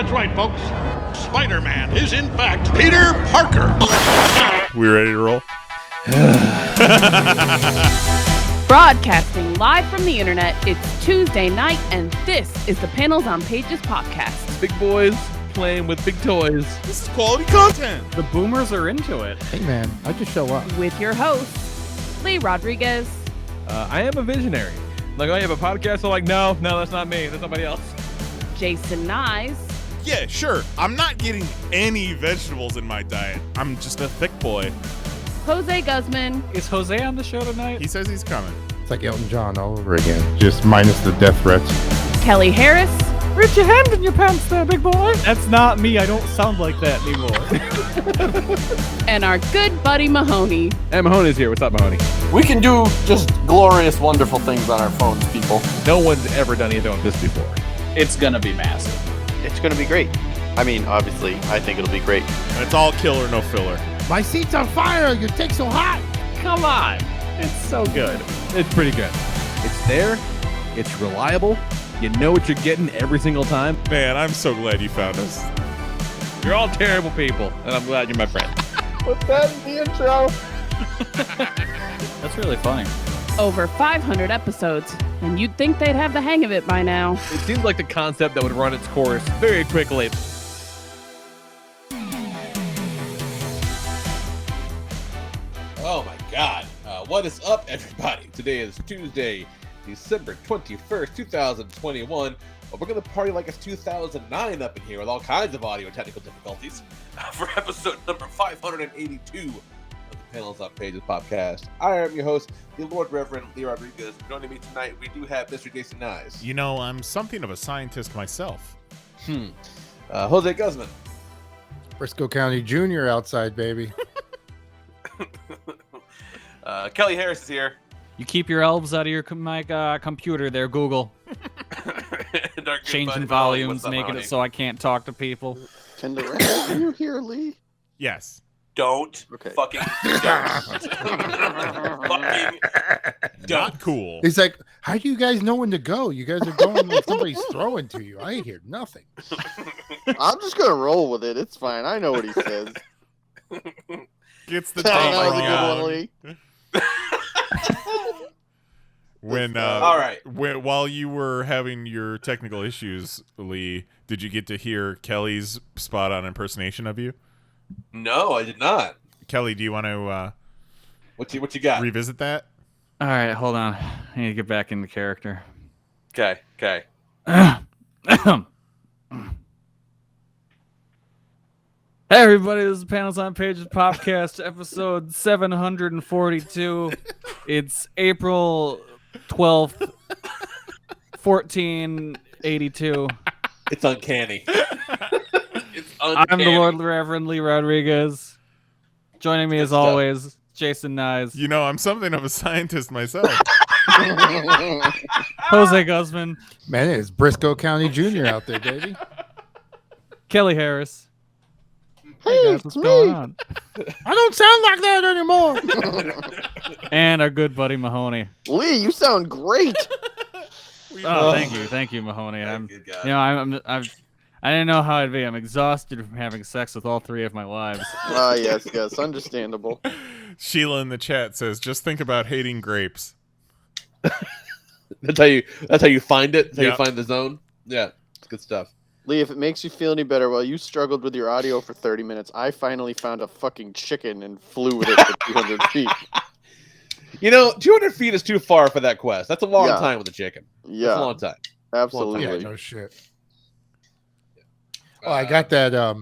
That's right, folks. Spider-Man is, in fact, Peter Parker. We ready to roll? Broadcasting live from the internet, it's Tuesday night, and this is the Panels on Pages podcast. Big boys playing with big toys. This is quality content. The boomers are into it. Hey man, I just show up. With your hosts, Lee Rodriguez. I am a visionary. Like, oh, you have a podcast? I'm like, no, that's not me. That's somebody else. Jason Nyes. Yeah, sure. I'm not getting any vegetables in my diet. I'm just a thick boy. Jose Guzman. Is Jose on the show tonight? He says he's coming. It's like Elton John all over again, just minus the death threats. Kelly Harris. Reach your hand in your pants there, big boy. That's not me. I don't sound like that anymore. And our good buddy Mahoney. Hey, Mahoney's here. What's up, Mahoney? We can do just glorious, wonderful things on our phones, people. No one's ever done anything like this before. It's gonna be massive. It's going to be great. I mean, obviously, I think it'll be great. And it's all killer, no filler. My seat's on fire. Your dick's so hot. Come on. It's so good. It's pretty good. It's there. It's reliable. You know what you're getting every single time. Man, I'm so glad you found us. You're all terrible people, and I'm glad you're my friend. Put that in the intro. That's really funny. Over 500 episodes, and you'd think they'd have the hang of it by now. It seems like the concept that would run its course very quickly. Oh my God. What is up, everybody? Today is Tuesday, December 21st, 2021. We're going to party like it's 2009 up in here with all kinds of audio technical difficulties for episode number 582 of the Panels on Pages podcast. I am your host, the Lord Reverend Lee Rodriguez. Joining me tonight, we do have Mr. Jason Nyes. You know, I'm something of a scientist myself. Jose Guzman. Briscoe County Jr. outside, baby. Kelly Harris is here. You keep your elves out of your computer there, Google. Changing volumes, making it so I can't talk to people. Can the rest of you hear Lee? Yes. Don't. Okay. Fucking don't. Fucking don't. Not cool. He's like, how do you guys know when to go? You guys are going when somebody's throwing to you. I hear nothing. I'm just going to roll with it. It's fine. I know what he says. Gets the That date was a good wrong. one, Lee. When All right. While you were having your technical issues, Lee, did you get to hear Kelly's spot on impersonation of you? No, I did not. Kelly, do you want to What you got? revisit that? All right, hold on. I need to get back into character. Okay. Hey, everybody, this is Panels on Pages podcast, episode 742. It's April 12th, 1482. It's uncanny. It's uncanny. I'm the Lord Reverend Lee Rodriguez. Joining me, Good as stuff. always, Jason Nyes, You know, I'm something of a scientist myself. Jose Guzman, Man, it is Briscoe County Jr. out there, baby. Kelly Harris. Hey, Guys, what's it's going me. on? I don't sound like that anymore. And our good buddy Mahoney. Lee, you sound great. Oh, thank you, Mahoney. Good guy. You know, I didn't know how I'd be. I'm exhausted from having sex with all three of my wives. Yes, understandable. Sheila in the chat says, just think about hating grapes. That's how you find it. That's how Yeah. you find the zone. Yeah, it's good stuff. Lee, if it makes you feel any better, while you struggled with your audio for 30 minutes, I finally found a fucking chicken and flew with it for 200 feet. You know, 200 feet is too far for that quest. That's a long Yeah. time with a chicken. That's a Yeah, long time. absolutely. Yeah, no shit. Oh, I got that. I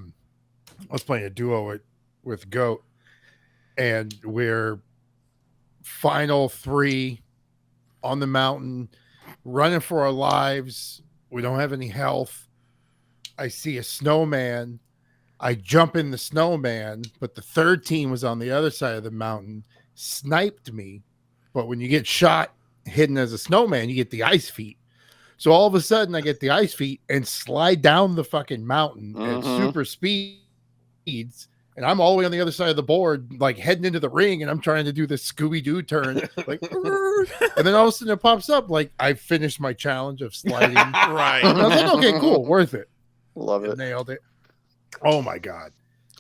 was playing a duo with Goat, and we're final 3 on the mountain, running for our lives. We don't have any health. I see a snowman. I jump in the snowman, but the third team was on the other side of the mountain, sniped me. But when you get shot hidden as a snowman, you get the ice feet. So all of a sudden, I get the ice feet and slide down the fucking mountain at super speeds. And I'm all the way on the other side of the board, like heading into the ring, and I'm trying to do this Scooby-Doo turn, like, and then all of a sudden it pops up, like, I finished my challenge of sliding. Right. And I was like, okay, cool, worth it. Love it. Nailed it. Oh my god.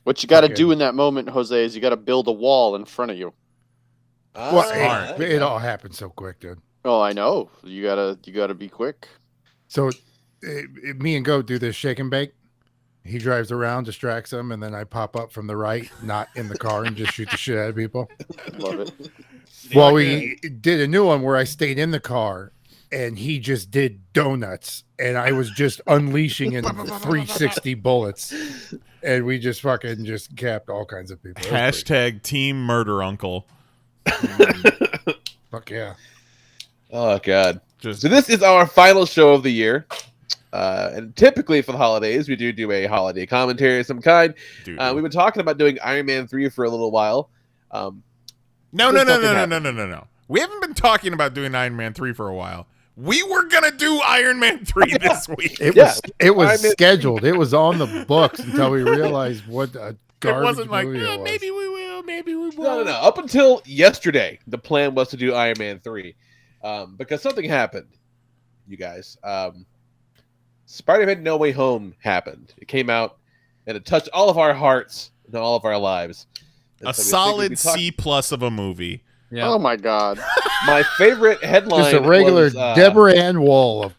What you got to Okay. do in that moment, Jose, is you got to build a wall in front of you. Well, Smart. it all happened so quick, dude. Oh, I know. You gotta be quick. So me and Goat do this shake and bake. He drives around, distracts him, and then I pop up from the right, not in the car, and just shoot the shit out of people. Love it. Well, we did a new one where I stayed in the car, and he just did donuts, and I was just unleashing in 360 bullets, and we just fucking just capped all kinds of people. It was pretty Hashtag Team Murder Uncle. cool. Fuck yeah. Oh god. Just So this is our final show of the year. And typically for the holidays, we do a holiday commentary of some kind. dude. We've been talking about doing Iron Man 3 for a little while. No. something happened. No. We haven't been talking about doing Iron Man 3 for a while. We were gonna do Iron Man 3 this week. It Yeah. was it was Iron Man- scheduled. It was on the books until we realized what a It garbage wasn't like, movie it was. maybe we will, maybe we won't. No. Up until yesterday, the plan was to do Iron Man 3. Because something happened, you guys. Spider-Man No Way Home happened. It came out, and it touched all of our hearts and all of our lives. And A so we figured solid we'd talk- C plus of a movie. Yeah. Oh my god. My favorite headline Just a regular was, Deborah Ann Wall of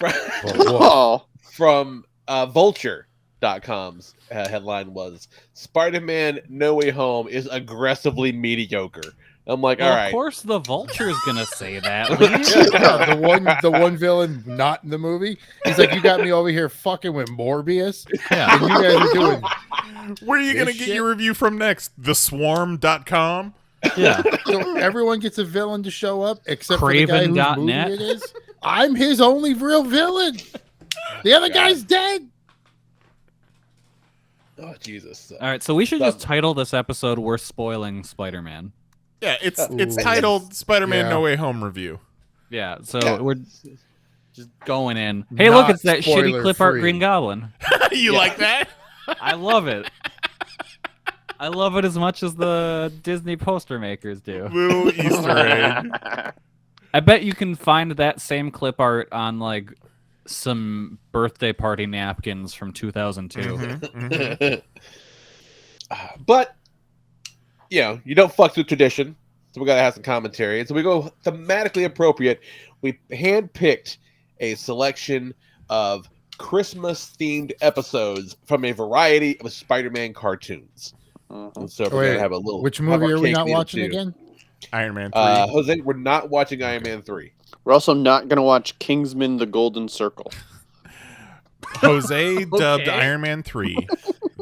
Oh, from Vulture.com's headline was Spider-Man No Way Home is aggressively mediocre. I'm like, Well, all right. Of course, the Vulture's gonna say that. Yeah, the one villain not in the movie. He's like, you got me over here fucking with Morbius, Yeah. and you guys are doing. Where are you This gonna get shit? your review from next? TheSwarm.com? Yeah. So everyone gets a villain to show up except for the guy whose movie Craven.net. it is. I'm his only real villain. The other guy's dead. Oh Jesus! All right, so we should just Done. title this episode "We're Spoiling Spider-Man." Yeah, it's Ooh. titled Spider-Man Yeah. No Way Home Review. Yeah, so Yeah. we're just going in. Hey, look, Not it's that shitty spoiler clip art free. Green Goblin. You Yeah. like that? I love it. I love it as much as the Disney poster makers do. Little Easter egg. I bet you can find that same clip art on like some birthday party napkins from 2002. Mhm. But you know, you don't fuck with tradition, so we gotta have some commentary. And so we go thematically appropriate. We handpicked a selection of Christmas-themed episodes from a variety of Spider-Man cartoons. And so we're Wait, gonna have a little. Which have movie our are we cake not and eat it watching too. again? Iron Man 3. Jose, we're not watching Iron Man 3. We're also not gonna watch Kingsman: The Golden Circle. Jose dubbed Okay. Iron Man 3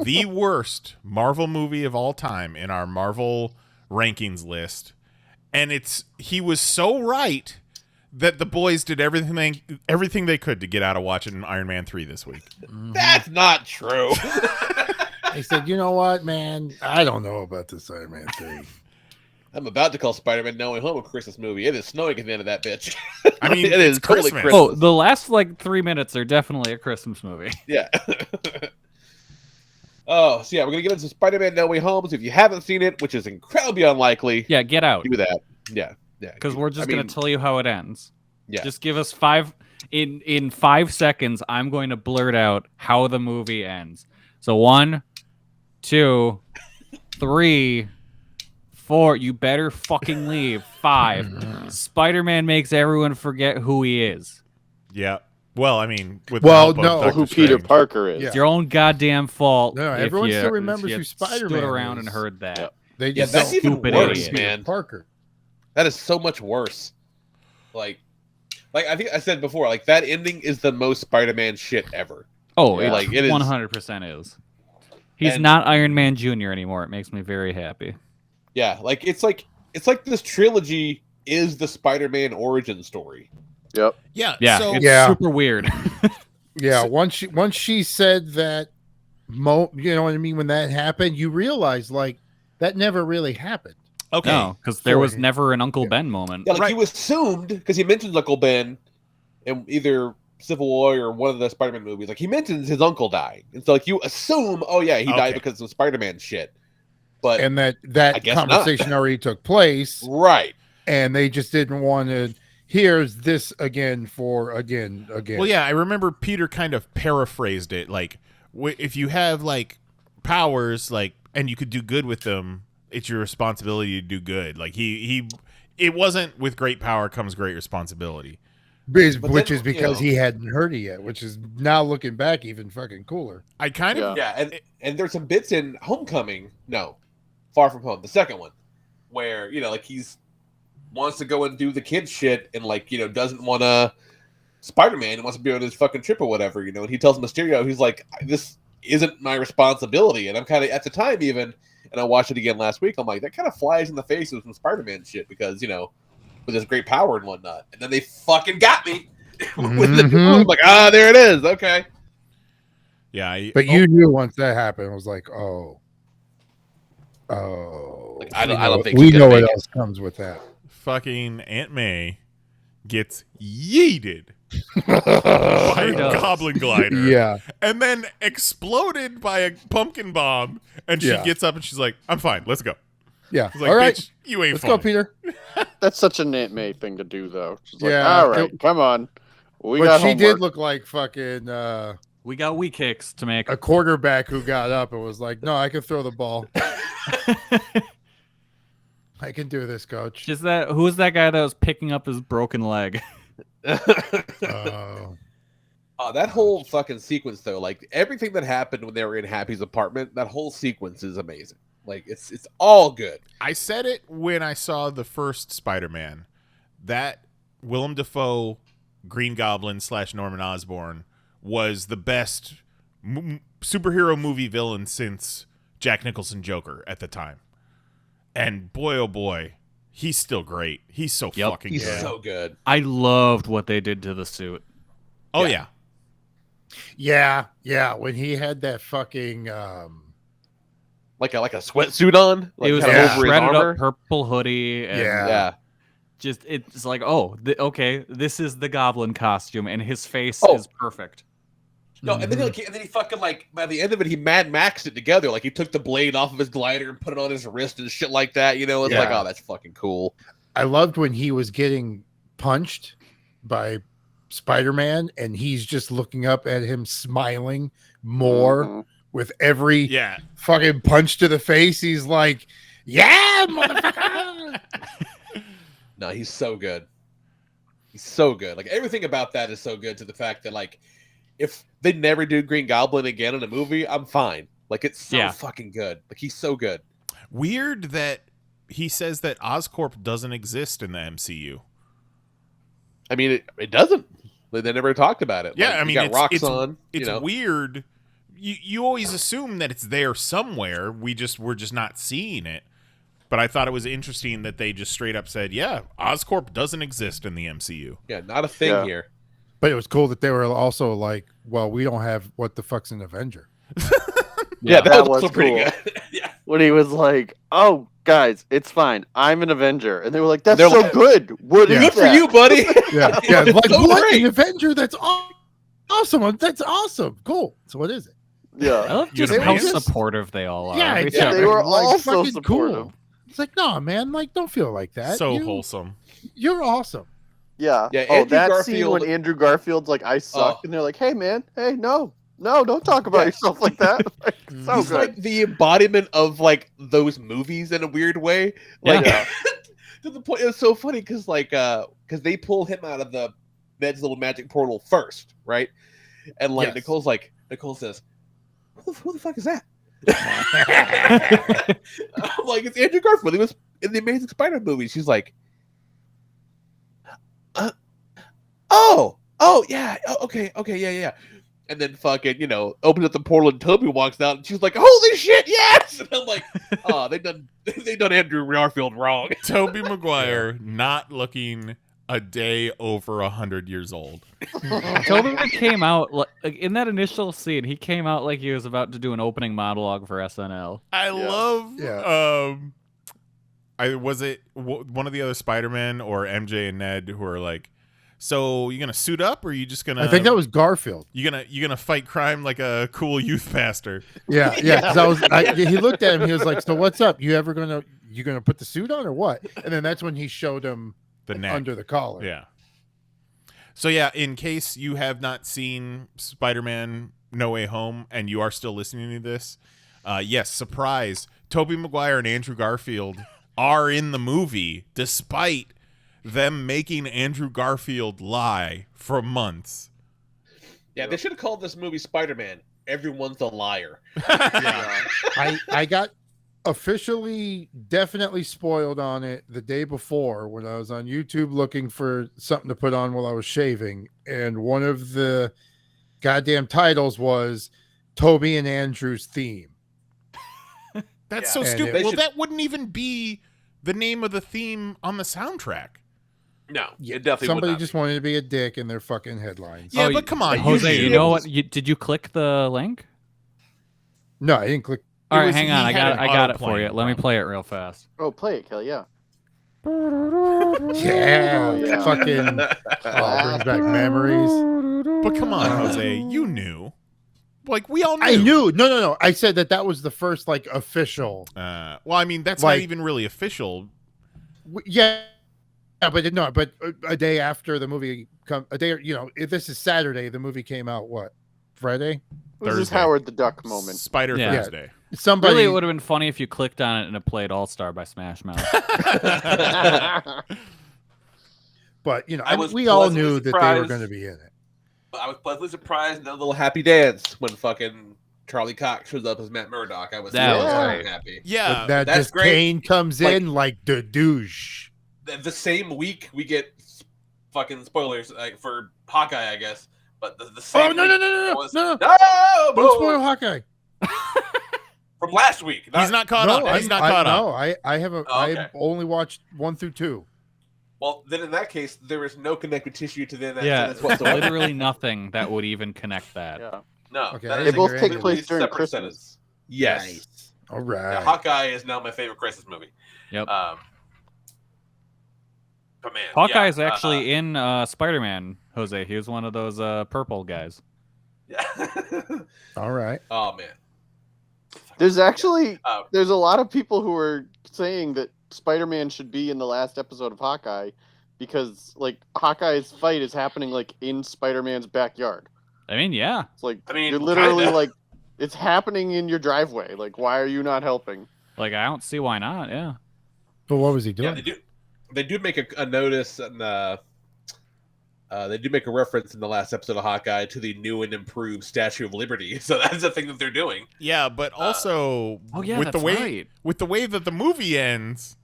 the worst Marvel movie of all time in our Marvel rankings list. And he was so right that the boys did everything they could to get out of watching Iron Man 3 this week. That's not true. I said, you know what, man? I don't know about this Iron Man 3. I'm about to call Spider-Man No Way Home a Christmas movie. It is snowing at the end of that bitch. I mean, it is it's totally Christmas. Oh, the last like 3 minutes are definitely a Christmas movie. Yeah. Oh, so yeah, we're gonna get into Spider-Man No Way Home. So if you haven't seen it, which is incredibly unlikely, Yeah, get out. do that. Yeah. Because we're just I gonna mean, tell you how it ends. Yeah. Just give us in 5 seconds. I'm going to blurt out how the movie ends. So 1, 2, 3, 4. You better fucking leave. 5. Spider-Man makes everyone forget who he is. Yeah. Well, I mean, with Well, the help of no, Dr. Who Peter Strange. Parker is. Yeah. It's your own goddamn fault. No, if everyone you- still remembers if you who Spider-Man stood around is. and heard that. Yep. They Yeah, just that's don't even stupid worse, idiot. man. Parker. That is so much worse. Like I think I said before, like that ending is the most Spider-Man shit ever. Oh, Yeah. it Like, it is- 100% is. He's And- not Iron Man Jr. anymore. It makes me very happy. Yeah, it's like this trilogy is the Spider-Man origin story. Yep. Yeah. Yeah, So, it's Yeah. super weird. Yeah, once she said that, you know what I mean. When that happened, you realize like that never really happened. okay. No, because there was Sorry. never an Uncle Yeah. Ben moment. Yeah, like Right. you assumed because he mentions Uncle Ben in either Civil War or one of the Spider-Man movies. Like he mentions his uncle died, and so like you assume, oh yeah, he died Okay. because of Spider-Man shit. But And I that guess not. conversation already took place, right, and they just didn't want to here's this again for again. Well, yeah, I remember Peter kind of paraphrased it. Like, if you have like powers, like, and you could do good with them, it's your responsibility to do good. Like it wasn't with great power comes great responsibility. Which is because he hadn't heard it yet, which is now looking back even fucking cooler. I kind of and there's some bits in Homecoming, Far From Home, the second one, where like he's wants to go and do the kid shit and like doesn't want to Spider-Man wants to be on his fucking trip or whatever, and he tells Mysterio, he's like, this isn't my responsibility. And I'm kind of at the time even, and I watched it again last week, I'm like, that kind of flies in the face of some Spider-Man shit because with his great power and whatnot. And then they fucking got me with the I'm like, there it is. Okay. Yeah. But you knew once that happened, it was like, like, I don't think we know what else comes with that. Fucking Aunt May gets yeeted by a goblin glider. Yeah. And then exploded by a pumpkin bomb. And she gets up and she's like, I'm fine. Let's go. Yeah. Like, all right. Bitch, you ain't Let's fine. go, Peter. That's such a Aunt May thing to do, though. She's like, Yeah. all right, come on. But got she homework. did look like fucking We got weak kicks to make. a quarterback who got up and was like, no, I can throw the ball. I can do this, coach. Just that. Who was that guy that was picking up his broken leg? Oh. That whole fucking sequence, though, like everything that happened when they were in Happy's apartment, that whole sequence is amazing. Like it's all good. I said it when I saw the first Spider-Man. That Willem Dafoe Green Goblin / Norman Osborn was the best superhero movie villain since Jack Nicholson Joker at the time. And boy, oh boy, he's still great. He's so fucking He's good. so good. I loved what they did to the suit. Oh yeah. Yeah. When he had that fucking like a sweatsuit on, like It was kinda a over his shredded armor. up purple hoodie. And Yeah. Just it's like, okay, this is the Goblin costume, and his face is perfect. No, and then he fucking like by the end of it, he Mad Maxed it together. Like he took the blade off of his glider and put it on his wrist and shit like that. It's like, oh, that's fucking cool. I loved when he was getting punched by Spider-Man and he's just looking up at him smiling more with every fucking punch to the face. He's like, yeah, motherfucker. No, he's so good. He's so good. Like everything about that is so good to the fact that like if they never do Green Goblin again in a movie, I'm fine. Like it's so fucking good. Like he's so good. Weird that he says that Oscorp doesn't exist in the MCU. I mean, it doesn't. They never talked about it. Yeah, like, I mean, got it's Roxxon, it's weird. You always assume that it's there somewhere. We're just not seeing it. But I thought it was interesting that they just straight up said, "Yeah, Oscorp doesn't exist in the MCU." Yeah, not a thing here. But it was cool that they were also like, well, we don't have what the fuck's an Avenger. Yeah, that was was pretty cool. good. Yeah. When he was like, oh, guys, it's fine. I'm an Avenger. And they were like, that's They're so like, good. What is Good for that? you, buddy. Yeah. It's Like, so what? great. An Avenger? That's awesome. That's awesome. Cool. So what is it? Yeah. I love just Universe. how supportive they all are. Yeah, of each Yeah, other. they were like, all so fucking supportive. cool. It's like, no, man, like, don't feel like that. So wholesome. You're awesome. Yeah. Yeah, Oh, Andrew that scene Garfield- when Andrew Garfield's like, I suck. And they're like, hey, man. Hey, no, don't talk about yourself like that. Like, so He's good. like the embodiment of like those movies in a weird way. Like to the point, it was so funny because because they pull him out of Ned's little magic portal first, right? And like Yes. Nicole says, who the fuck is that? I'm like, it's Andrew Garfield. He was in the Amazing Spider-Man movie. She's like, yeah, okay, yeah. And then fucking, opens up the portal and Toby walks out and she's like, holy shit, yes! And I'm like, oh, they done Andrew Garfield wrong. Tobey Maguire not looking a day over 100 years old. Toby came out like in that initial scene. He came out like he was about to do an opening monologue for SNL. I love. Yeah. Was it one of the other Spider-Men or MJ and Ned who are like, so you gonna suit up or are you just gonna? I think that was Garfield. You gonna fight crime like a cool youth pastor? Yeah. Because he looked at him. He was like, so what's up? You gonna put the suit on or what? And then that's when he showed him The neck under the collar. Yeah. So yeah, in case you have not seen Spider-Man No Way Home and you are still listening to this, yes, surprise, Tobey Maguire and Andrew Garfield are in the movie despite them making Andrew Garfield lie for months. Yeah, they should have called this movie Spider-Man. Everyone's a liar. I got officially definitely spoiled on it the day before when I was on YouTube looking for something to put on while I was shaving, and one of the goddamn titles was Toby and Andrew's theme. That's so And stupid. it- Well, that wouldn't even be the name of the theme on the soundtrack. No, it definitely Somebody would not just be. wanted to be a dick in their fucking headlines. Yeah, Oh, but come on, Jose, you knew. know what? Did you click the link? No, I didn't click. All right, was- hang he on. I had got an I got it for auto-playing you. Let me problem. play it real fast. Oh, play it, Kelly. Yeah. Yeah, Yeah. fucking brings back memories. But come on, Jose, you knew. Like, we all knew. I knew. No. I said that was the first like official. Well, I mean, that's Like- not even really official. Yeah, but no, but a day after the movie a day, if this is Saturday, the movie came out what, Friday? This is Thursday. Howard the Duck moment. Spider Yeah. Thursday. Somebody Really, it would have been funny if you clicked on it and it played All Star by Smash Mouth. but I was we all pleasantly knew that they were surprised. going to be in it. I was pleasantly surprised and a little happy dance when fucking Charlie Cox shows up as Matt Murdock. I was That was very great. happy. Yeah. But that that's just great. Kane comes Like- in like the douche. The same week we get fucking spoilers for Hawkeye, I guess. But the same. Oh no! was- Don't No! spoil Hawkeye. From last week. He's not caught up. He's not caught up. No, I haven't. Oh, okay. I've only watched 1 through 2. Well, then in that case, there is no connective tissue to them. Yeah, whatsoever. literally nothing that would even connect that. Yeah. No. Okay, that I is They a think both you're take into place during separate Christmas. sentence. Yes. Nice. All right. Yeah, Hawkeye is now my favorite Christmas movie. Yep. But man, Hawkeye is actually in Spider-Man. Jose, he was one of those purple guys. Yeah. All right. Oh man. There's actually Oh. there's a lot of people who are saying that Spider-Man should be in the last episode of Hawkeye because like Hawkeye's fight is happening like in Spider-Man's backyard. I mean, yeah. It's like I mean, you're literally kinda. like it's happening in your driveway. Like why are you not helping? Like, I don't see why not. Yeah. But what was he Yeah, doing? they do make a notice, and they do make a reference in the last episode of Hawkeye to the new and improved Statue of Liberty. So that's the thing that they're doing. Yeah, but also Oh yeah, with that's the way right. with the way that the movie ends.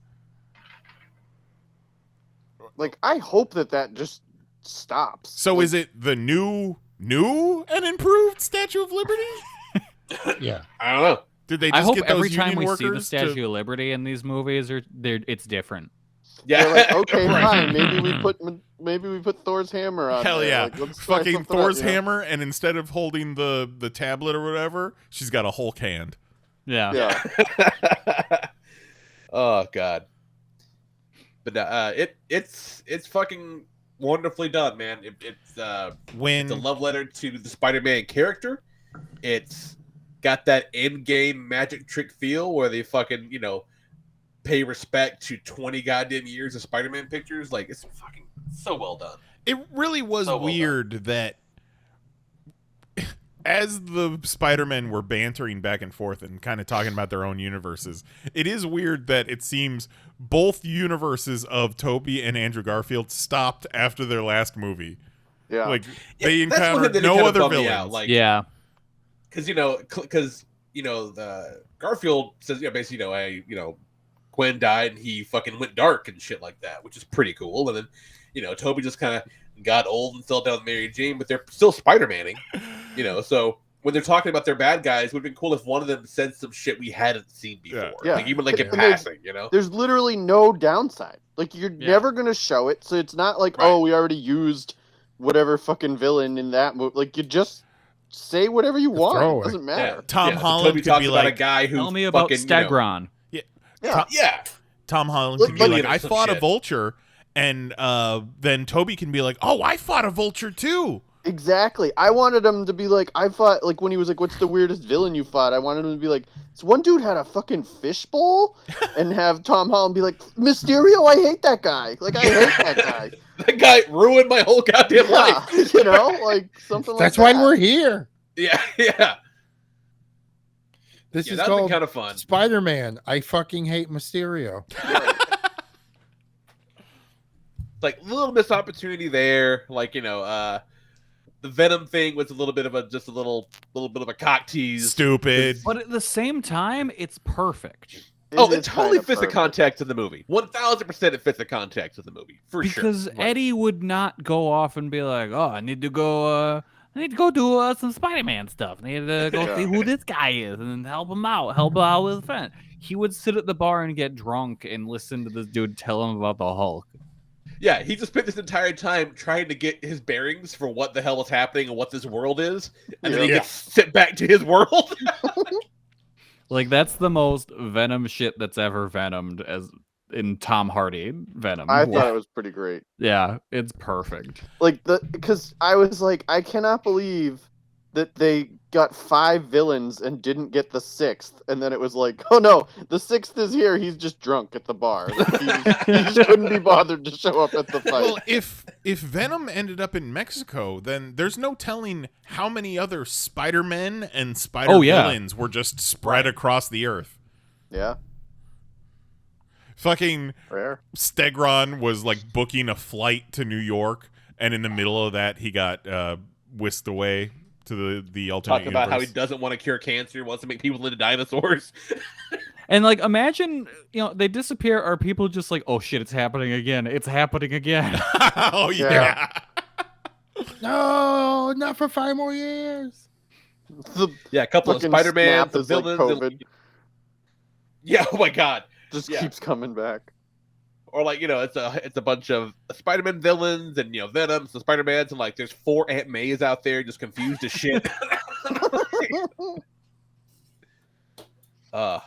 Like I hope that just stops. So Like, is it the new and improved Statue of Liberty? Yeah. I don't know. Did they I just hope get those every time union we see the workers Statue to- of Liberty in these movies, it's different. Yeah. they're like, okay, Right. fine. Maybe we put Thor's hammer on. Hell there. yeah. Like, let's try Fucking something Thor's up, you know? hammer, and instead of holding the tablet or whatever, she's got a Hulk hand. Yeah. Yeah. Oh god. But it's fucking wonderfully done, man. It's When a love letter to the Spider-Man character. It's got that in-game magic trick feel where they fucking, pay respect to 20 goddamn years of Spider-Man pictures. Like, it's fucking so well done. it really was So well weird that as the Spider-Men were bantering back and forth and kind of talking about their own universes, it is weird that it seems both universes of Tobey and Andrew Garfield stopped after their last movie. Yeah. Like, Yeah, they that's one encountered thing that no kinda other bummed me villains. out, like, Yeah. because the Garfield says, basically, Gwen died and he fucking went dark and shit like that, which is pretty cool. And then, Toby just kind of got old and fell down with Mary Jane, but they're still Spider-Manning, So when they're talking about their bad guys, it would have been cool if one of them said some shit we hadn't seen before, Yeah. like even like in And there's- passing, There's literally no downside. Like you're Yeah. never gonna show it, so it's not like Right. oh we already used whatever fucking villain in that movie. Like you just say whatever you want. throwaway. It doesn't matter. Tom so Holland Toby could talks be about like, a guy who Tell me about fucking, Stegron. Yeah, Tom Holland Look, can be but- like, I Some fought a shit. vulture, and then Toby can be like, oh, I fought a vulture too. Exactly. I wanted him to be like, I fought, like, when he was like, what's the weirdest villain you fought? I wanted him to be like, this one dude had a fucking fishbowl, and have Tom Holland be like, Mysterio, I hate that guy. Like, I hate that guy. That guy ruined my whole goddamn life. You know, like something That's like that. why we're here. Yeah, yeah. This is that'd be called kind of fun. Spider-Man. I fucking hate Mysterio. Like little missed opportunity there. Like the Venom thing was a little bit of a little bit of a cock tease. Stupid. But at the same time, it's perfect. It totally fits the context of the movie. 1000% it fits the context of the movie for sure. Because Eddie would not go off and be like, "Oh, I need to go do some Spider-Man stuff. I need to go see who this guy is and help him out with his friend." He would sit at the bar and get drunk and listen to this dude tell him about the Hulk. Yeah, he just spent this entire time trying to get his bearings for what the hell is happening and what this world is, and then he gets sent back to his world. Like, that's the most Venom shit that's ever Venomed, as in Tom Hardy Venom. I thought it was pretty great. Yeah, it's perfect. Like, because I was like, I cannot believe that they got 5 villains and didn't get the 6th, and then it was like, oh no, the 6th is here. He's just drunk at the bar. Like, he just couldn't be bothered to show up at the fight. Well, if Venom ended up in Mexico, then there's no telling how many other Spider-Men and Spider-Villains were just spread across the earth. Yeah. Fucking Rare. Stegron was like booking a flight to New York, and in the middle of that, he got whisked away to the alternate Talking about universe. how he doesn't want to cure cancer, wants to make people into dinosaurs. And like, imagine, they disappear. Are people just like, oh shit, it's happening again? It's happening again. Oh yeah. No, not for 5 more years. A couple of fucking Spider-Man, snap the is like villains. COVID. Yeah, oh my god. Just keeps coming back. Or like, it's a bunch of Spider-Man villains and Venom, some Spider-Mans, and like there's 4 Aunt Mays out there just confused as shit. Man,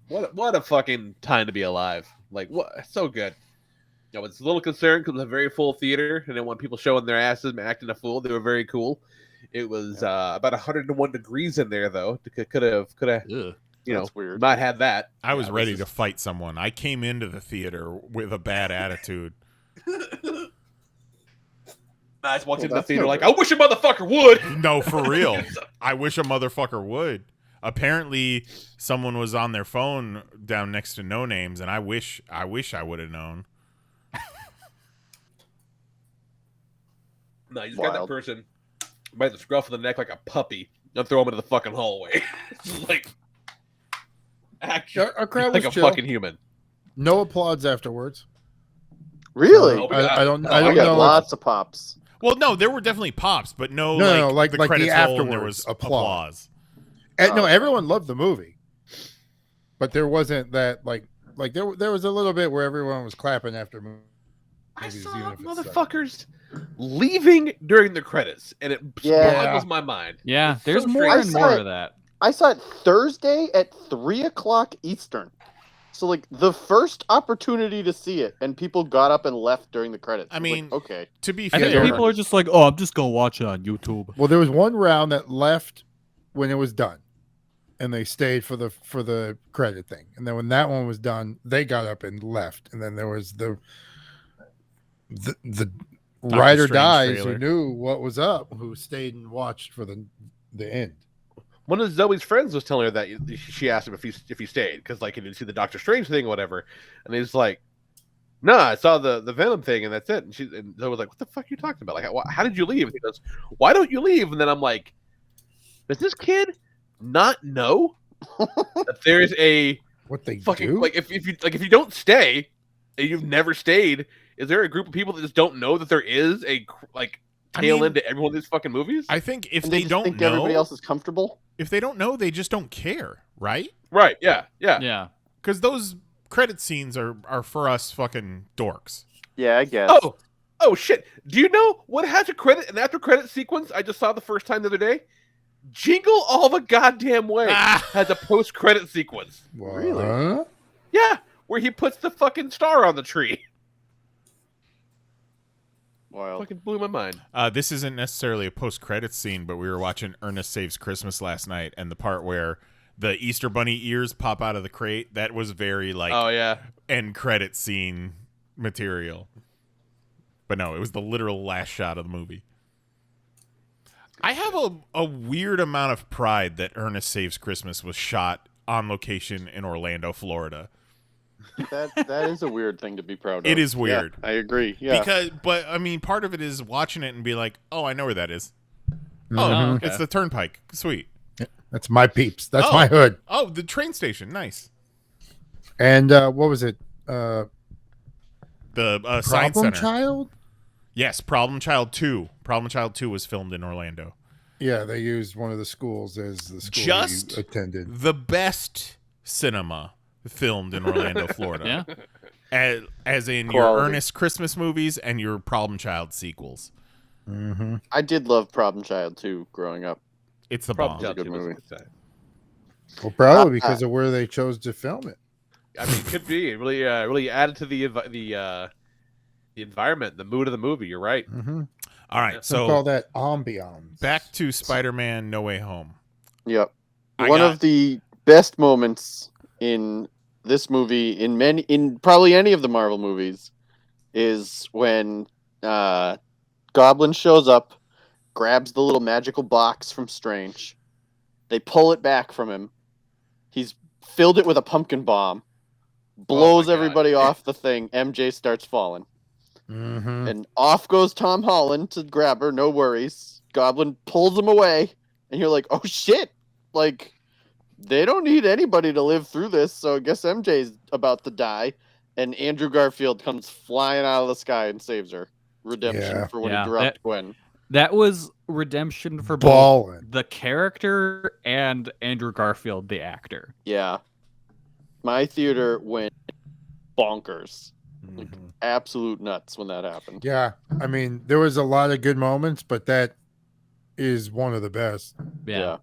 what a fucking time to be alive. Like, what, so good. I was a little concerned because it was a very full theater, and then when people showing their asses and acting a fool, they were very cool. It was about 101 degrees in there though. Could have That's weird. not had that. I was ready to fight someone. I came into the theater with a bad attitude. I just walked into the theater like, I wish a motherfucker would. No, for real. I wish a motherfucker would. Apparently, someone was on their phone down next to No Names, and I wish I would have known. No, you just got that person by the scruff of the neck like a puppy and throw him into the fucking hallway. Like, actually, Our crowd like was a chill. fucking human. No applause afterwards. Really? I don't I know. got lots of pops. Well, no, there were definitely pops, but no, like the the credits roll and there afterwards was applause. applause. No, everyone loved the movie, but there wasn't that like there was a little bit where everyone was clapping after movies. I saw even if it sucked. motherfuckers leaving during the credits, and it boggles my mind. Yeah, It's there's so more strange. and more of that. I saw it Thursday at 3:00 Eastern. So like the first opportunity to see it, and people got up and left during the credits. I mean, like, okay. To be I fair, think people are just like, oh, I'm just gonna watch it on YouTube. Well, there was one round that left when it was done, and they stayed for the credit thing. And then when that one was done, they got up and left. And then there was the ride or Strange dies trailer. who knew what was up, who stayed and watched for the end. One of Zoe's friends was telling her that she asked him if he stayed because like he didn't see the Doctor Strange thing or whatever, and he's like, "No, I saw the Venom thing and that's it." And Zoe was like, "What the fuck are you talking about? Like, how did you leave?" And he goes, "Why don't you leave?" And then I'm like, "Does this kid not know that there's a What they fucking do? like if you don't stay and you've never stayed, is there a group of people that just don't know that there is a like tail end to every one of these fucking movies?" I think if And they just don't think know, everybody else is comfortable. if they don't know, they just don't care, right? Right? Yeah. Yeah. Because those credit scenes are for us fucking dorks. Yeah, I guess. Oh shit! Do you know what has an after credit sequence? I just saw the first time the other day. Jingle All the Goddamn Way has a post credit sequence. Really? Yeah, where he puts the fucking star on the tree. Wild. Fucking blew my mind. This isn't necessarily a post-credits scene, but we were watching Ernest Saves Christmas last night, and the part where the Easter Bunny ears pop out of the crate, that was very, like, Oh yeah. end credit scene material. But no, it was the literal last shot of the movie. I have a weird amount of pride that Ernest Saves Christmas was shot on location in Orlando, Florida. That is a weird thing to be proud of. It is weird. Yeah, I agree. Yeah. But I mean, part of it is watching it and be like, oh, I know where that is. Mhm. Oh, okay. it's the Turnpike. Sweet. That's my peeps. That's Oh. my hood. Oh, the train station. Nice. And what was it? The Science Problem Center. Child? Yes, Problem Child 2. Problem Child 2 was filmed in Orlando. Yeah, they used one of the schools as the school Just you attended. the best cinema filmed in Orlando, Florida. Yeah. As in your Quality. Ernest Christmas movies and your Problem Child sequels. Mm-hmm. I did love Problem Child too growing up. It's the Problem bomb. Child good 2 was a movie. good time. Well, probably because of where they chose to film it. I mean, it could be. It really added to the environment, the mood of the movie. You're right. Mm-hmm. All right, So call so that ambiance. back to Spider-Man No Way Home. Yep. I One got- of the best moments in this movie, in probably any of the Marvel movies, is when Goblin shows up, grabs the little magical box from Strange. They pull it back from him. He's filled it with a pumpkin bomb, blows God. everybody off the thing. MJ starts falling. Mm-hmm. And off goes Tom Holland to grab her, no worries. Goblin pulls him away, and you're like, oh shit! Like, they don't need anybody to live through this, so I guess MJ's about to die. And Andrew Garfield comes flying out of the sky and saves her. Redemption Yeah. for when Yeah, he dropped that- Gwen. That was redemption for both Ballin'. the character and Andrew Garfield, the actor. Yeah. My theater went bonkers. Mm-hmm. Absolute nuts when that happened. Yeah, I mean, there was a lot of good moments, but that is one of the best. Yeah.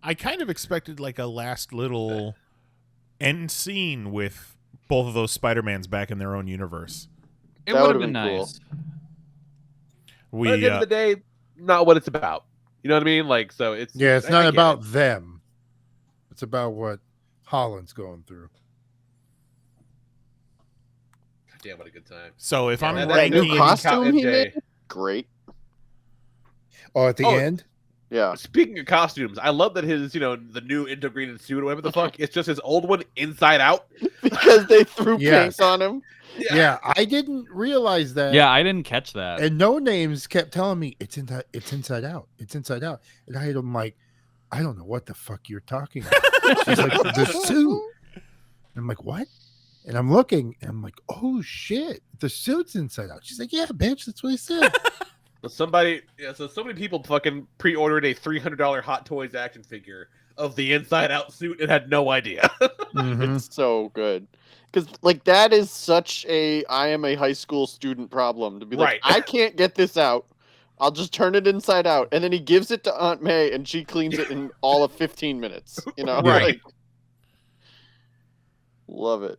I kind of expected like a last little end scene with both of those Spider-Mans back in their own universe. It That would have would've been been cool. nice. We But at the end of the day, not what it's about. You know what I mean? Like, so it's Yeah, it's I not get about it. them. It's about what Holland's going through. Damn, what a good time. so if I'm that That new ranking, costume he MJ. made? Great. Oh, at the Oh, end? Yeah. Speaking of costumes, I love that his, the new integrated suit or whatever the fuck, it's just his old one inside out. Because they threw Yes. paint on him. Yeah, I didn't realize that. Yeah, I didn't catch that. And No Names kept telling me it's inside out. It's inside out. And I'm like, I don't know what the fuck you're talking about. She's like, the suit. And I'm like, what? And I'm looking and I'm like, oh shit, the suit's inside out. She's like, yeah, bitch, that's what he said. So so many people fucking pre-ordered a $300 Hot Toys action figure of the inside out suit and had no idea. Mhm. It's so good. Because, like, that is such a I am a high school student problem to be like, Right. I can't get this out. I'll just turn it inside out. And then he gives it to Aunt May and she cleans it in all of 15 minutes. You know? Right. Like, love it.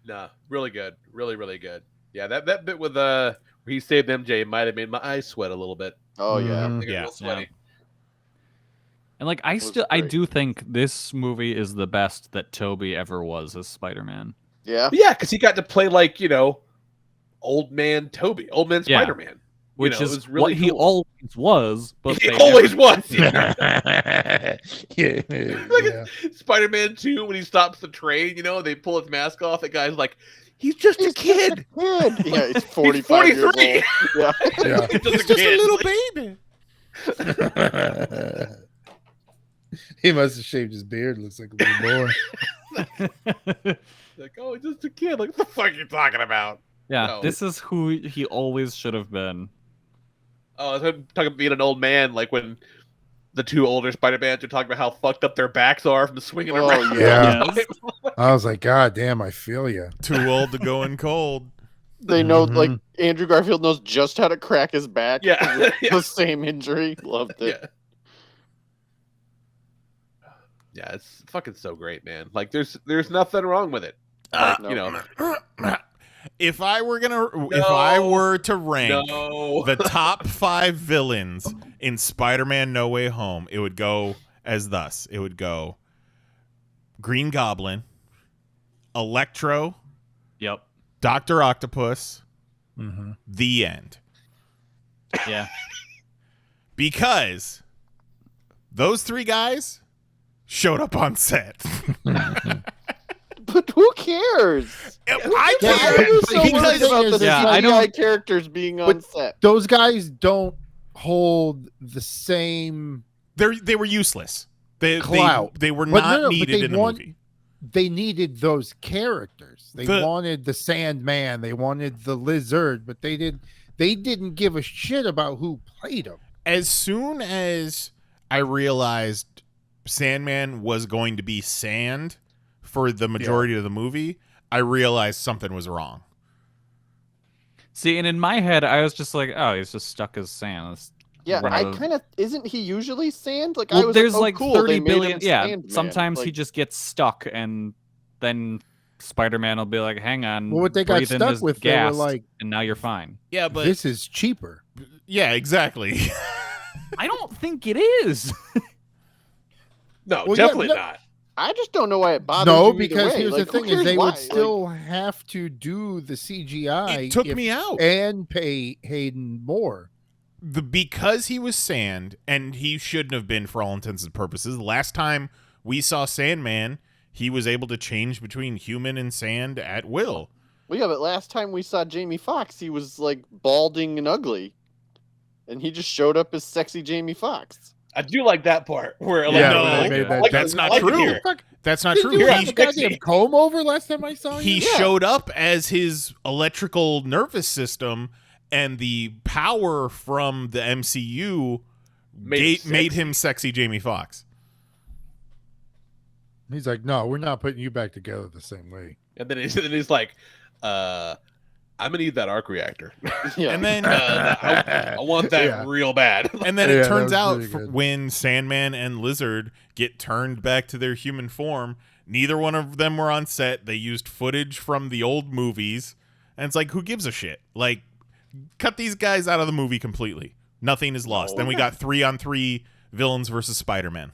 Nah, really good. Really, really good. Yeah, that bit with where he saved MJ might have made my eyes sweat a little bit. Oh, yeah. Mhm. They got Yeah. real sweaty. And like I great. do think this movie is the best that Toby ever was as Spider-Man. Yeah. But yeah, because he got to play like, old man Toby, old man Yeah. Spider-Man. Which it is was really what he cool. always was, but He they always never- was. Yeah. Spider-Man 2, when he stops the train, they pull his mask off. The guy's like, he's just a kid. Kid. Yeah, he's He's 45 years old. 43. Yeah. Yeah. He's he's just a just a kid. little Like, baby. He must have shaved his beard. Looks like a little boy. like, oh, he's just a kid. Like, what the fuck are you talking about? Yeah, No. this is who he always should have been. Oh, I was talking about being an old man, like when the two older Spider-Mans are talking about how fucked up their backs are from swinging Oh, around. yeah. Yes. I was like, God damn, I feel you. Too old to go in cold. They know, Mhm. like, Andrew Garfield knows just how to crack his back. Yeah. 'cause it's Yeah. The same injury. Loved it. Yeah. Yeah, it's fucking so great, man. Like, there's nothing wrong with it. Like, if I were to rank No. the top 5 villains in Spider-Man No Way Home, it would go as thus. It would go Green Goblin, Electro, Yep. Dr. Octopus, Mm-hmm. the end. Yeah. Because those 3 guys showed up on set. But who cares? I Why care are you so worried because about the Yeah, I CGI don't- characters being on set? Those guys don't hold the same. they were useless. They Clout. were But not no, but needed they in the want- movie. They needed those characters. They wanted the Sandman. They wanted the Lizard, but they didn't give a shit about who played them. As soon as I realized Sandman was going to be sand for the majority of the movie, I realized something was wrong. See, and in my head, I was just like, oh, he's just stuck as sand. That's Yeah, one I of- kind of isn't he usually sand? Like I Well, was there's like, oh, like cool, 30 they made billion. him Yeah, Sandman. sometimes he Like, just gets stuck, and then Spider-Man will be like, "Hang on." Well, what they got breathe in stuck this with, they were gas, like, and now you're fine. Yeah, but this is cheaper. yeah, exactly. I don't think it is. No, Well, yeah, definitely no- not. I just don't know why it bothers No, you either because way. here's Like, the who thing: is cares they why? would Like, still have to do the CGI. It took if- me out. and pay Hayden more. Because he was sand, and he shouldn't have been for all intents and purposes. The last time we saw Sandman, he was able to change between human and sand at will. well, yeah, but last time we saw Jamie Foxx, he was like balding and ugly, and he just showed up as sexy Jamie Foxx. I do like that part where like, Yeah, no, when they made that like, that's I not like it true. here. Fuck, That's not did true. you Here, have He, the goddamn comb over last time I saw he you? showed up as his electrical nervous system, and the power from the MCU made him sexy Jamie Foxx. He's like, no, we're not putting you back together the same way. And then he's like, I'm gonna need that arc reactor. Yeah, And then I want that Yeah. real bad. And then Yeah, it that turns was out pretty good. when Sandman and Lizard get turned back to their human form, neither one of them were on set. They used footage from the old movies. And it's like, who gives a shit? Like, cut these guys out of the movie completely. Nothing is lost. Then we got 3-on-3 villains versus Spider-Man.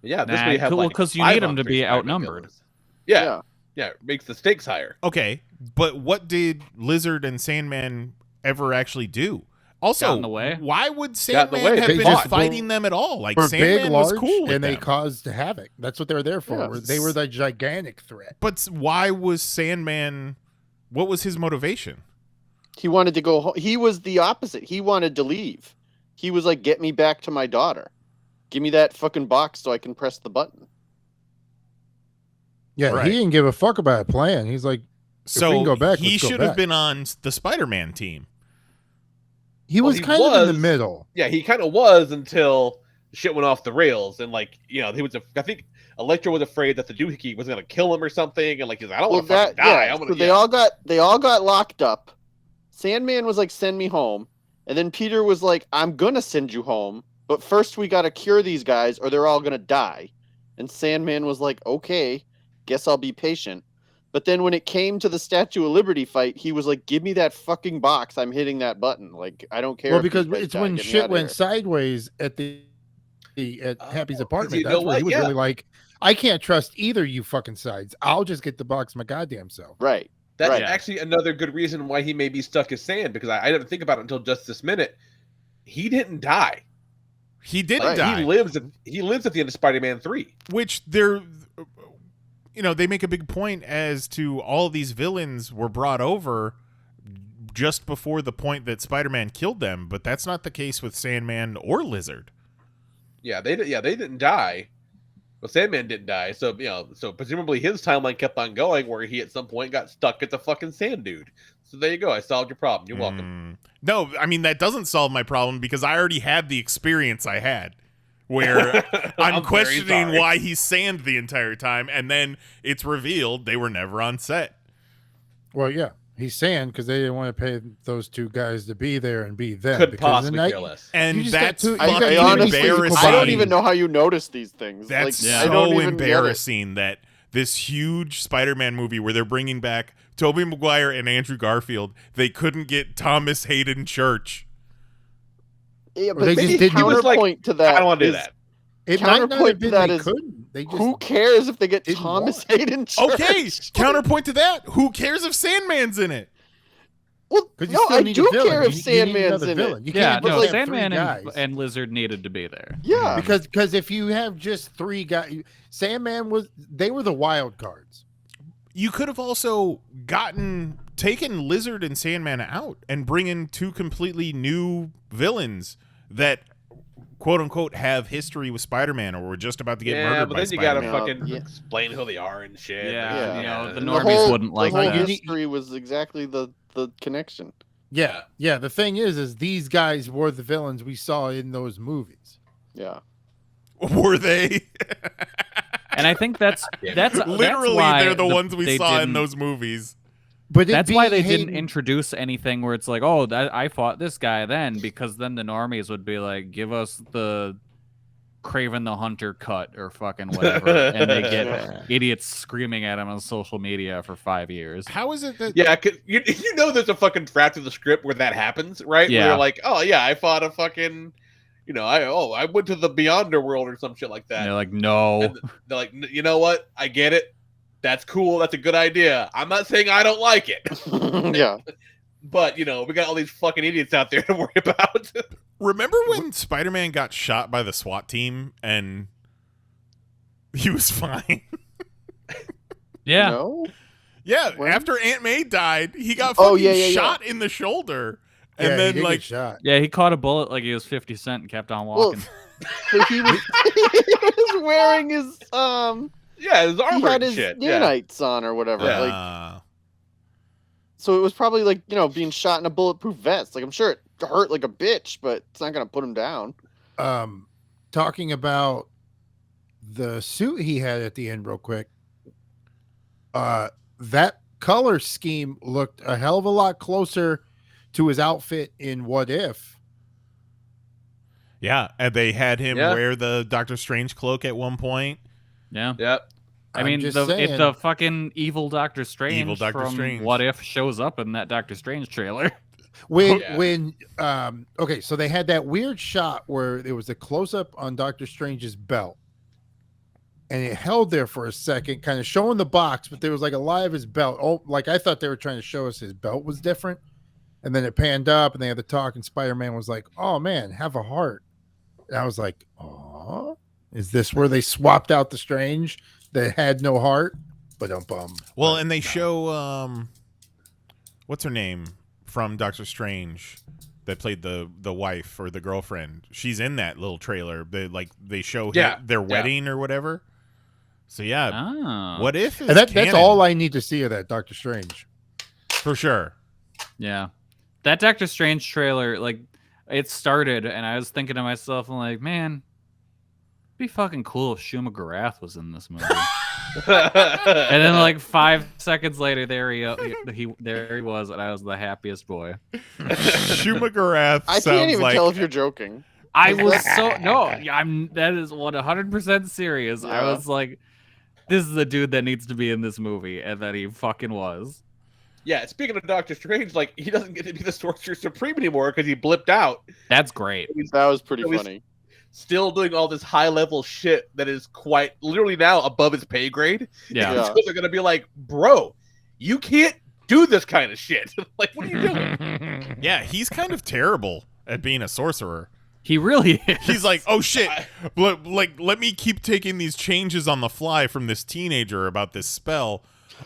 Yeah, this Nah, way you have cool, like 'cause you need 'em to 5-on-3 be Spider-Man outnumbered. villains. Yeah, it makes the stakes higher. Okay, but what did Lizard and Sandman ever actually do? Also, Got in the way. why would Got in the Sandman way. have They been just fighting them at all? Like, Were Sandman big, was large, cool with and they them. caused havoc. That's what they were there for. Yeah. They were the gigantic threat. But why was Sandman? What was his motivation? he wanted to go home. He was the opposite. He wanted to leave. He was like, "Get me back to my daughter. Give me that fucking box so I can press the button." Yeah, Right. he didn't give a fuck about a plan. He's like, So we can go back, he let's go should have back. been on the Spider-Man team. he Well, was he kind of in the was- middle. Yeah, he kind of was until shit went off the rails, and like he was. I think Electro was afraid that the doohickey was gonna kill him or something, and like he's like, I don't want to fucking die. I'm gonna. so they all got locked up. Sandman was like, "Send me home," and then Peter was like, "I'm gonna send you home, but first we gotta cure these guys, or they're all gonna die." And Sandman was like, "Okay, guess I'll be patient." But then when it came to the Statue of Liberty fight, he was like, "Give me that fucking box. I'm hitting that button. Like, I don't care." Well, if these because guys it's die. when Get me shit outta went here." sideways at Happy's Oh, 'cause apartment. you know That's where he what? was Yeah. really like, I can't trust either you fucking sides. I'll just get the box my goddamn self. Right. That's Right. actually another good reason why he may be stuck as sand, because I didn't think about it until just this minute. He didn't die. He didn't Right. die. He lives at the end of Spider-Man 3. Which they're, they make a big point as to all of these villains were brought over just before the point that Spider-Man killed them, but that's not the case with Sandman or Lizard. Yeah, they didn't die. Well, Sandman didn't die, so so presumably his timeline kept on going, where he at some point got stuck at the fucking sand dude. So there you go. I solved your problem. You're welcome. No, I mean, that doesn't solve my problem because I already had the experience I had where I'm very questioning sorry. why he's sand the entire time, and then it's revealed they were never on set. Well, yeah, he's saying because they didn't want to pay those two guys to be there and be them. Could because possibly the care less. You And just got that's two- you fucking got I two honestly, embarrassing. I don't even know how you notice these things. That's like, I don't so even get it. embarrassing that this huge Spider-Man movie where they're bringing back Tobey Maguire and Andrew Garfield. They couldn't get Thomas Hayden Church. Yeah, They but just maybe didn't do it. counterpoint to I that. don't want to do is- that. It might not have Counterpoint to been that they is, couldn't. They just Who cares if they get didn't Thomas want. Hayden Church? Okay, counterpoint to that. Who cares if Sandman's in it? Well, 'cause you no, still I need a do villain. care if You need Sandman's another in villain. it. You Yeah, can't no, just have Sandman three guys. and Lizard needed to be there. Yeah. because if you have just three guys, they were the wild cards. You could have also taken Lizard and Sandman out and bring in two completely new villains that quote unquote have history with Spider-Man or were just about to get murdered but by then you gotta Spider-Man. fucking Yeah. explain who they are and shit. Yeah, you know, the And normies wouldn't like the whole that. history was exactly the connection. Yeah. The thing is these guys were the villains we saw in those movies. Yeah. Were they? And I think that's Literally, why they're the ones we they saw in didn't- those movies. But That's why they didn't introduce anything where it's like, oh, I fought this guy then, because then the normies would be like, give us the Craven the Hunter cut or fucking whatever, and they get Yeah. idiots screaming at him on social media for 5 years. How is it that? Yeah, 'cause you know there's a fucking draft of the script where that happens, right? Where Yeah. you're like, oh yeah, I fought a fucking, I went to the Beyonder world or some shit like And that. they're like, no. And they're like, you know what? I get it. That's cool. That's a good idea. I'm not saying I don't like it, Yeah. but we got all these fucking idiots out there to worry about. Remember when Spider-Man got shot by the SWAT team and he was fine? Yeah. No? Yeah, When? after Aunt May died, he got Oh, fucking yeah. shot in the shoulder. And he then did like get shot. Yeah, he caught a bullet like he was 50 Cent and kept on Well, walking. but he was, he was wearing his Yeah, his he armor had and his shit. Yeah. nanites on or whatever. Yeah. Like, so it was probably like, being shot in a bulletproof vest. Like, I'm sure it hurt like a bitch, but it's not gonna put him down. Talking about the suit he had at the end real quick. That color scheme looked a hell of a lot closer to his outfit in What If. Yeah, and they had him Yeah. wear the Doctor Strange cloak at one point. Yeah. Yep. I I'm mean, just the saying. fucking evil Doctor Strange Evil Doctor from Strange. What If shows up in that Doctor Strange trailer. When okay, so they had that weird shot where there was a close up on Doctor Strange's belt, and it held there for a second, kind of showing the box, but there was like a lie of his belt. Oh, like I thought they were trying to show us his belt was different, and then it panned up, and they had the talk, and Spider-Man was like, "Oh man, have a heart," and I was like, "Oh, is this where they swapped out the Strange that had no heart?" But Well, and they show what's her name from Doctor Strange that played the wife or the girlfriend. She's in that little trailer. They show their wedding or whatever. So yeah, Oh. What If is and that's canon, all I need to see of that Doctor Strange. for sure. Yeah. That Doctor Strange trailer, like, it started, and I was thinking to myself, I'm like, man, it'd be fucking cool if Shuma Gorath was in this movie. And then, like, 5 seconds later, there he was, and I was the happiest boy. Shuma Gorath I sounds can't even like tell if you're joking. I was that is 100% serious. I Yeah. was like, this is the dude that needs to be in this movie, and that he fucking was. Yeah, speaking of Doctor Strange, like, he doesn't get to be the Sorcerer Supreme anymore because he blipped out. That's great. That was pretty So he's funny. Still doing all this high level shit that is quite literally now above his pay grade. Yeah. Yeah. So they're gonna be like, bro, you can't do this kind of shit. Like, what are you doing? yeah, he's kind of terrible at being a sorcerer. He really is. He's like, oh shit, let me keep taking these changes on the fly from this teenager about this spell.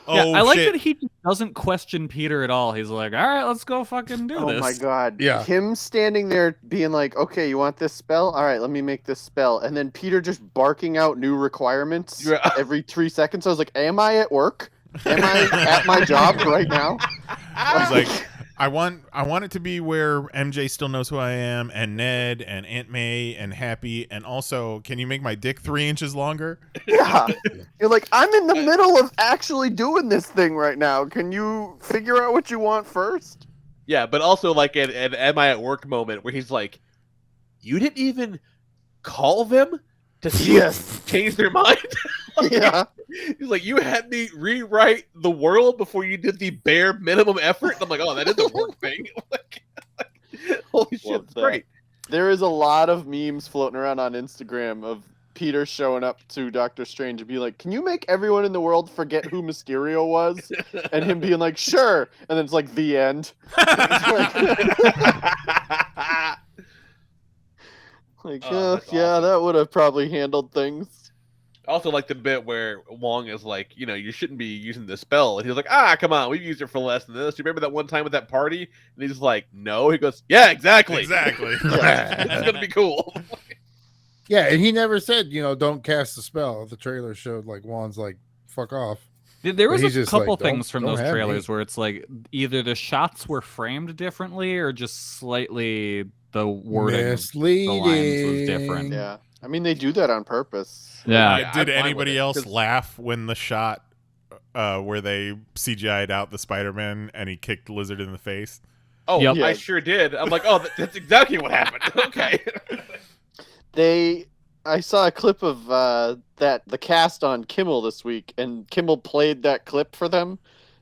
Yeah, Oh, I like shit. that he doesn't question Peter at all. He's like, all right, let's go fucking do Oh this. my god. Yeah. Him standing there being like, okay, you want this spell? All right, let me make this spell. And then Peter just barking out new requirements Yeah. every 3 seconds. I was like, am I at work? Am I at my job right now? He's like, I want it to be where MJ still knows who I am, and Ned, and Aunt May, and Happy, and also, can you make my dick 3 inches longer? Yeah. You're like, I'm in the middle of actually doing this thing right now. Can you figure out what you want first? Yeah, but also like an am I at work moment where he's like, you didn't even call them to see Yes. change their mind? Yeah. He's like, you had me rewrite the world before you did the bare minimum effort. And I'm like, oh, that is a work thing. Holy shit, Love it's that. great. There is a lot of memes floating around on Instagram of Peter showing up to Doctor Strange and being like, can you make everyone in the world forget who Mysterio was? And him being like, sure. And then it's like, the end. Like, Oh, that's yeah, awesome. that would have probably handled things. I also like the bit where Wong is like, you shouldn't be using the spell. And he's like, come on, we've used it for less than this. You remember that one time with that party? And he's like, no. He goes, yeah, exactly. Exactly. It's going to be cool. Yeah, and he never said, don't cast the spell. The trailer showed like Juan's like, fuck off. There was But he's a just couple like, things from don't those have trailers me. where it's like either the shots were framed differently or just slightly the wording of the lines was different. Yeah. I mean, they do that on purpose. Yeah. Yeah, Did I'm fine with anybody it, else 'cause- laugh when the shot where they CGI'd out the Spider-Man and he kicked Lizard in the face? Oh, Yep. I sure did. I'm like, oh, that's exactly what happened. Okay. I saw a clip of the cast on Kimmel this week, and Kimmel played that clip for them,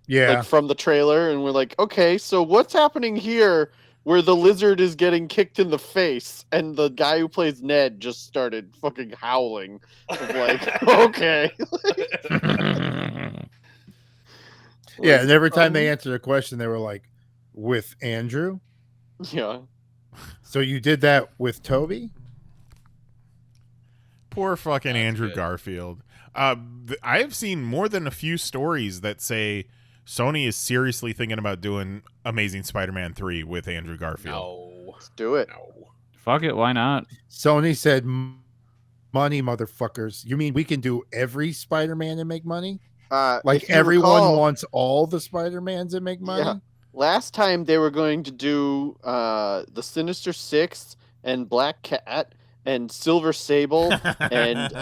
Yeah. like from the trailer, and we're like, okay, so what's happening here where the Lizard is getting kicked in the face, and the guy who plays Ned just started fucking howling. I'm like, okay. Yeah, and every time they answered a question, they were like, with Andrew? Yeah. So you did that with Toby? Poor fucking That's Andrew good. Garfield. I have seen more than a few stories that say Sony is seriously thinking about doing Amazing Spider-Man 3 with Andrew Garfield. No. Let's do it. No. Fuck it, why not? Sony said, money, motherfuckers. You mean we can do every Spider-Man and make money? Like If you everyone recall, wants all the Spider-Mans and make money? Yeah. Last time they were going to do the Sinister Six and Black Cat and Silver Sable and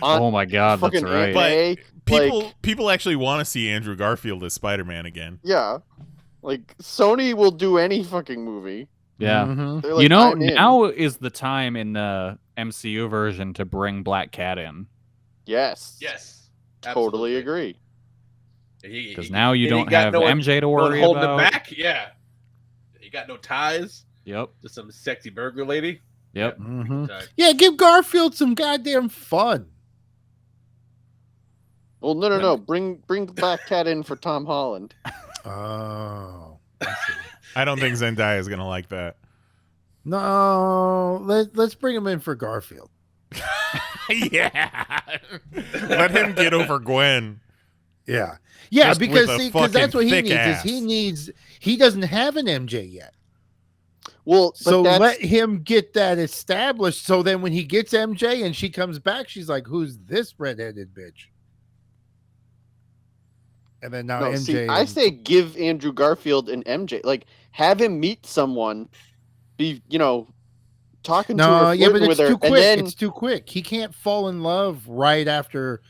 Oh my god, that's fucking right. Aunt May. People actually want to see Andrew Garfield as Spider-Man again. Yeah, like Sony will do any fucking movie. Yeah. Mhm. They're like, I'm in. Now is the time in the MCU version to bring Black Cat in. Yes. Yes. Totally Absolutely. agree. Because now you and he don't got have no one- MJ to no one worry holding about. him back. Yeah. You got no ties. Yep. Just some sexy burglar lady. Yep. Mhm. Time. Yeah, give Garfield some goddamn fun. Well, no. Bring Black Cat in for Tom Holland. Oh. I don't think Zendaya is going to like that. No, let's bring him in for Garfield. Yeah. Let him get over Gwen. Yeah, Just because with a see, because that's what fucking he thick needs. ass. He doesn't have an MJ yet. Well, but So that's, let him get that established. So then when he gets MJ and she comes back, she's like, "Who's this redheaded bitch?" And then now no, MJ. see, I say give Andrew Garfield an MJ. Like, have him meet someone, be talking to her, no, yeah, but flirting it's with her, too quick. and then It's too quick. He can't fall in love right after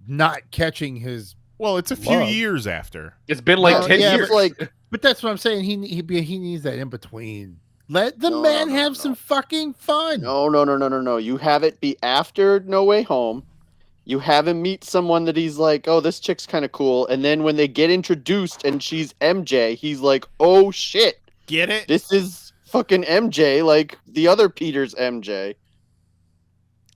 not catching his. Well, it's a few Love. years after. It's been like Well, 10 yeah, years. but like, But that's what I'm saying. He needs that in between. Let the No, man no, have no. some fucking fun. no. You have it be after No Way Home. You have him meet someone that he's like, oh, this chick's kind of cool. And then when they get introduced and she's MJ, he's like, oh shit, Get it? this is fucking MJ, like the other Peter's MJ.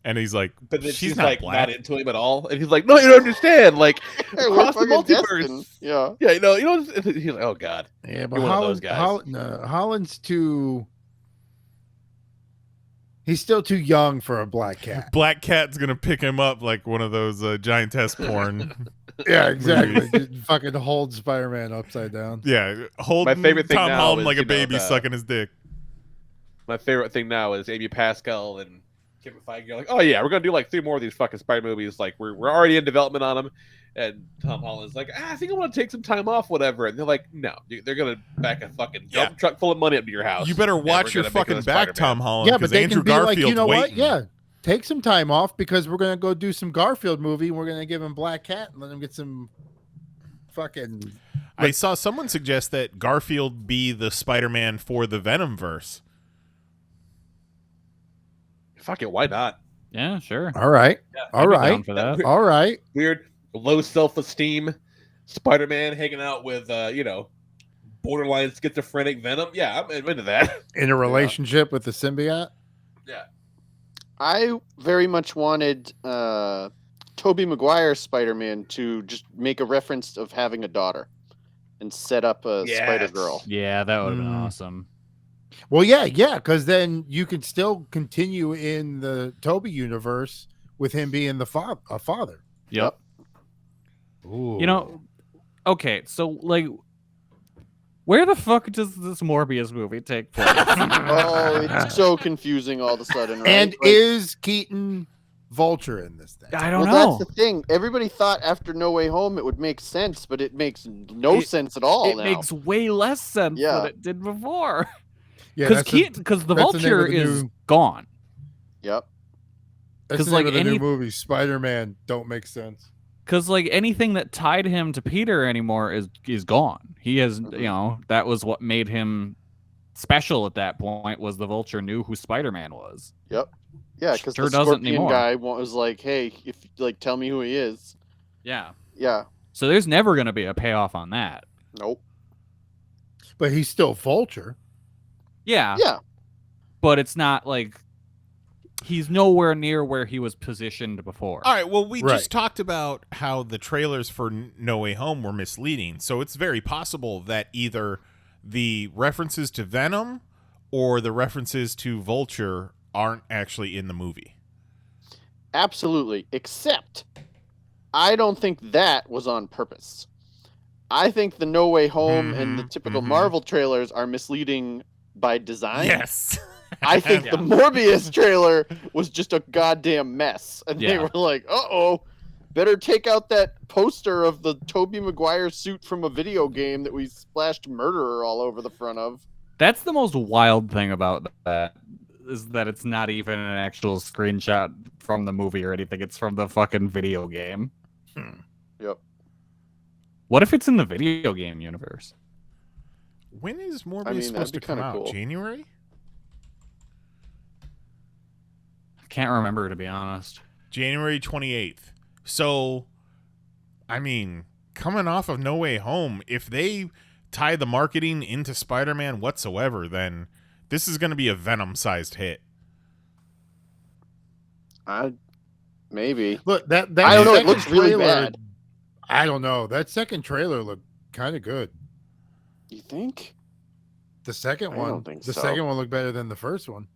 And he's like, But then she's she's not like black. not into him at all. And he's like, no, you don't understand. Like, Hey, we're across the fucking multiverse. destined. Yeah. Yeah, you know. He's like, oh god. Yeah, but You're one of those guys. Holland's too. He's still too young for a black cat. Black Cat's going to pick him up like one of those giantess porn. Yeah, exactly. Just fucking hold Spider-Man upside down. Yeah, holding favorite thing Tom now Holland is, like a you know, baby the- sucking his dick. My favorite thing now is Amy Pascal and Kevin Feige. You're like, oh yeah, we're gonna do like 3 more of these fucking Spider movies. Like we're already in development on them. And Tom Holland's like, I think I want to take some time off, whatever. And they're like, no, they're gonna back a fucking Yeah. dump truck full of money up to your house. You better and watch we're your gonna make it fucking a back, Spider-Man. Tom Holland. Yeah, but because they Andrew can be Garfield's like, you know waiting. what? Yeah, take some time off because we're gonna go do some Garfield movie. And we're gonna give him Black Cat and let him get some fucking. I saw someone suggest that Garfield be the Spider-Man for the Venom verse. Fuck it, why not? Yeah, sure. All right. I'd All be down right. for that. All right. Weird, low self-esteem Spider-Man hanging out with, borderline schizophrenic Venom. Yeah, I'm into that. In a relationship with the symbiote. Yeah. I very much wanted Tobey Maguire's Spider-Man to just make a reference of having a daughter and set up a Yes. Spider-Girl. Yeah, that would have been Mm. awesome. Well, yeah, because then you could still continue in the Toby universe with him being a father. Yep. Ooh. You know, okay, so like, where the fuck does this Morbius movie take place? Oh, it's so confusing all of a sudden, right? and Like, is Keaton Vulture in this thing? I don't well, know. that's the thing. Everybody thought after No Way Home it would make sense, but it makes no sense at all It now. makes way less sense Yeah. than it did before. Yeah, Because the that's the name of Vulture the is new- gone. Yep. That's 'cause, the name like, of the any- new movie, Spider-Man. Don't make sense. Because like anything that tied him to Peter anymore is gone. He has, that was what made him special at that point. Was the Vulture knew who Spider-Man was? Yep. Yeah, because Sure the doesn't Scorpion anymore. guy was like, "Hey, if tell me who he is." Yeah. Yeah. So there's never going to be a payoff on that. Nope. But he's still Vulture. Yeah. Yeah. But it's not like he's nowhere near where he was positioned before. All right, well, we Right. just talked about how the trailers for No Way Home were misleading. So it's very possible that either the references to Venom or the references to Vulture aren't actually in the movie. Absolutely. Except, I don't think that was on purpose. I think the No Way Home and the typical Marvel trailers are misleading by design. Yes. I think the Morbius trailer was just a goddamn mess. And they Yeah. were like, uh-oh, better take out that poster of the Tobey Maguire suit from a video game that we splashed murderer all over the front of. That's the most wild thing about that, is that it's not even an actual screenshot from the movie or anything. It's from the fucking video game. Yep. What if it's in the video game universe? When is Morbius I mean, supposed to that'd be come kinda out? cool. January? I can't remember, to be honest. January 28th. So, I mean, coming off of No Way Home, if they tie the marketing into Spider-Man whatsoever, then this is going to be a Venom-sized hit. Maybe. Look, that I don't know, it second looks really trailer- bad. I don't know. That second trailer looked kind of good. You think? The second I one. don't think the so. second one looked better than the first one.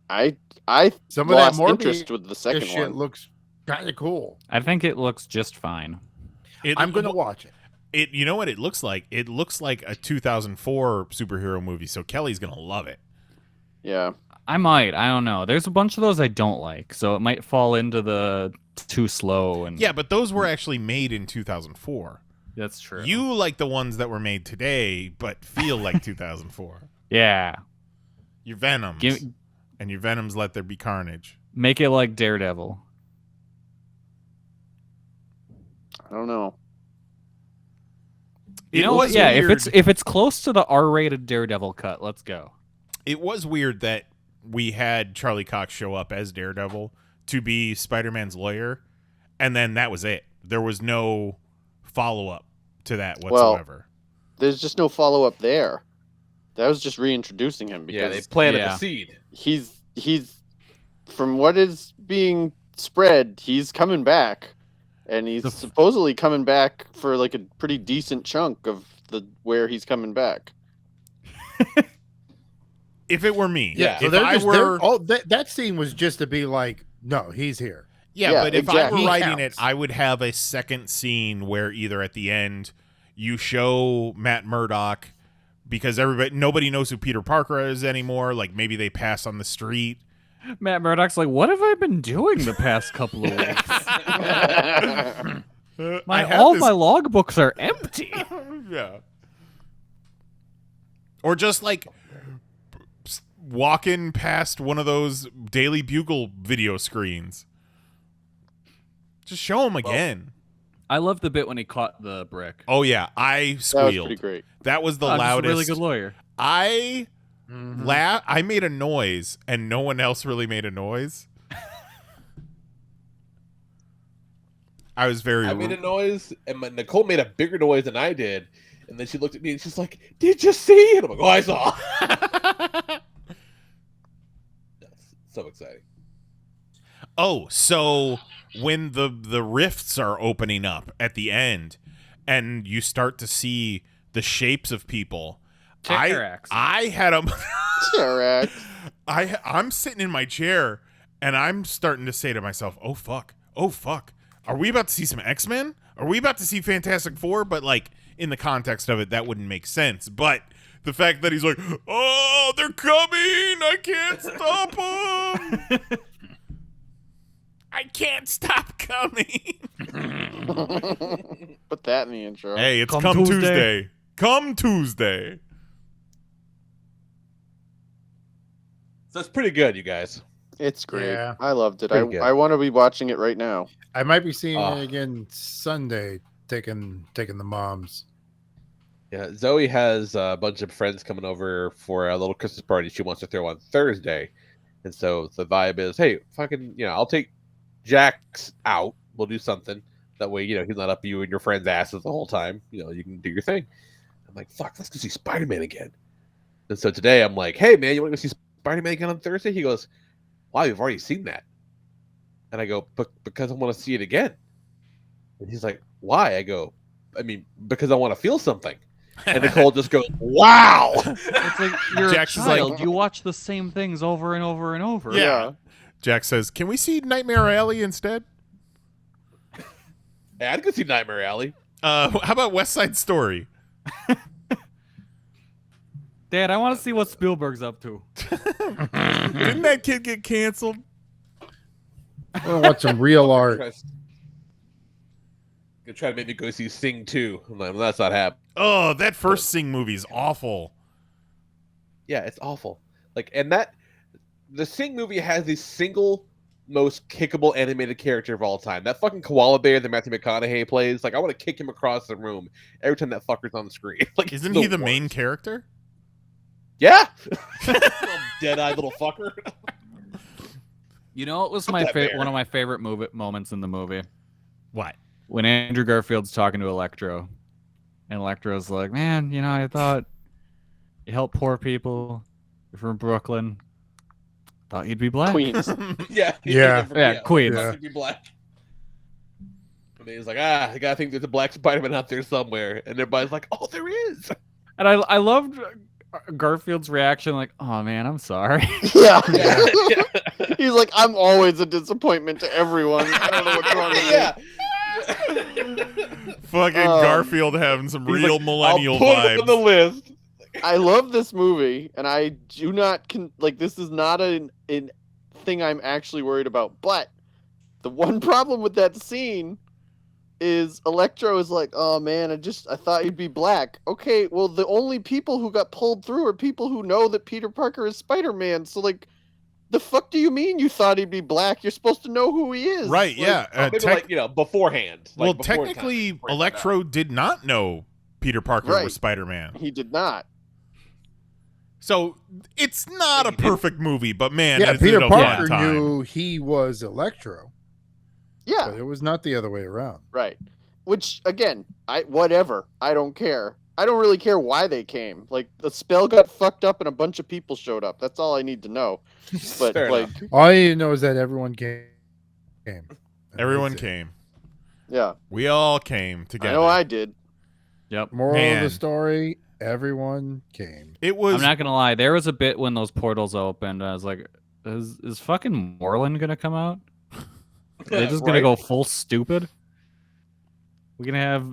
I Some of that lost Morbius interest with the second shit one. looks kind of cool. I think it looks just fine. I'm going to watch it. You know what it looks like? It looks like a 2004 superhero movie, so Kelly's going to love it. Yeah. I might. I don't know. There's a bunch of those I don't like, so it might fall into the too slow. And Yeah, but those were actually made in 2004. that's true. You like the ones that were made today, but feel like 2004. Yeah. Your Venoms. Give- And your Venoms let there be carnage. Make it like Daredevil. I don't know. You It know what? was Yeah, weird. if it's close to the R-rated Daredevil cut, let's go. It was weird that we had Charlie Cox show up as Daredevil to be Spider-Man's lawyer, and then that was it. There was no follow-up to that whatsoever. There's just no follow up there. That was just reintroducing him Yeah, because they planted Yeah. the seed. he's from what is being spread, he's coming back, and he's supposedly coming back for like a pretty decent chunk of the where he's coming back. If it were me, Yeah. So if they're I just, were, that scene was just to be like, no, he's here. yeah, Yeah, but if I exactly. were He writing it, counts. I would have a second scene where either at the end you show Matt Murdock because nobody knows who Peter Parker is anymore. Like maybe they pass on the street. Matt Murdock's like, what have I been doing the past couple of weeks? I have My this- logbooks are empty. Yeah. Or just like walking past one of those Daily Bugle video screens. Just show them again. I love the bit when he caught the brick. Oh yeah, I That was squealed. pretty great. That was the I'm just a loudest. really good lawyer. I made a noise and no one else really made a noise. I was very. I made a noise, and Nicole made a bigger noise than I did. And then she looked at me and she's like, "Did you see?" And I'm like, "Oh, I saw." That's so exciting. Oh, so when the rifts are opening up at the end, and you start to see the shapes of people, I had a. Correct. I'm sitting in my chair, and I'm starting to say to myself, "Oh fuck! Oh fuck! Are we about to see some X-Men? Are we about to see Fantastic Four?" But like in the context of it, that wouldn't make sense. But the fact that he's like, "Oh, they're coming! I can't stop them! I can't stop coming!" Put that in the intro. Hey, it's Come come Tuesday. Tuesday. Come Tuesday. So it's pretty good, you guys. It's great. Yeah. I loved it. Pretty good. I want to be watching it right now. I might be seeing Ah. it again Sunday, taking the moms. Yeah, Zoe has a bunch of friends coming over for a little Christmas party she wants to throw on Thursday. And so the vibe is, hey, fucking, I'll take Jax out. We'll do something. That way, he's not up you and your friends' asses the whole time. You can do your thing. I'm like, fuck, let's go see Spider-Man again. And so today I'm like, hey, man, you want to go see Spider-Man again on Thursday? He goes, wow, you've already seen that. And I go, because I want to see it again. And he's like, why? I go, because I want to feel something. And Nicole just goes, wow. It's like you're Jax a is like- child. You watch the same things over and over and over. Yeah. Jack says, "Can we see Nightmare Alley instead?" Hey, I'd go see Nightmare Alley. How about West Side Story? Dad, I want to see what Spielberg's up to. Didn't that kid get canceled? I want to watch some real art. Gonna try to make me go see Sing 2. I'm like, well, that's not happening. Oh, that first Sing movie's awful. Yeah, it's awful. The Sing movie has the single most kickable animated character of all time. That fucking koala bear that Matthew McConaughey plays. I want to kick him across the room every time that fucker's on the screen. Isn't he the main character? Yeah. Dead-eyed little fucker. You know, it was Fuck my that bear. one of my favorite moments in the movie What? when Andrew Garfield's talking to Electro, and Electro's like, "Man, I thought you help poor people. You're from Brooklyn. Thought you'd be black." Queens. Yeah. Yeah, Queens. Fuck, he'd be black. And he's like, I gotta think there's a black Spider-Man out there somewhere. And everybody's like, oh, there is. And I loved Garfield's reaction, like, "Oh man, I'm sorry." Yeah. Yeah. He's like, I'm always a disappointment to everyone. I don't know what's wrong with me. Yeah. Fucking Garfield having some He's real like, millennial I'll put it on the vibes. list. I love this movie, and I do not this is not a thing I'm actually worried about. But the one problem with that scene is Electro is like, "Oh man, I thought you'd be black." Okay, well the only people who got pulled through are people who know that Peter Parker is Spider-Man. So the fuck do you mean you thought he'd be black? You're supposed to know who he is. Right, yeah. Maybe beforehand. Well, before time, technically, before it Electro did not know Peter Parker Right. was Spider-Man. He did not. So it's not a perfect movie, but man, Yeah, is it Peter a Parker fun time. knew he was Electro, Yeah. but it was not the other way around. Right. Which again, whatever. I don't care. I don't really care why they came. The spell got fucked up and a bunch of people showed up. That's all I need to know. But Fair enough. All I need to know is that everyone came. And Everyone that's it. came. yeah, We all came together. I know I did. Yep. Moral of Man. the story: everyone came. It was. I'm not gonna lie. There was a bit when those portals opened. I was like, "Is fucking Moreland gonna come out? They're just gonna Right. go full stupid. We're gonna have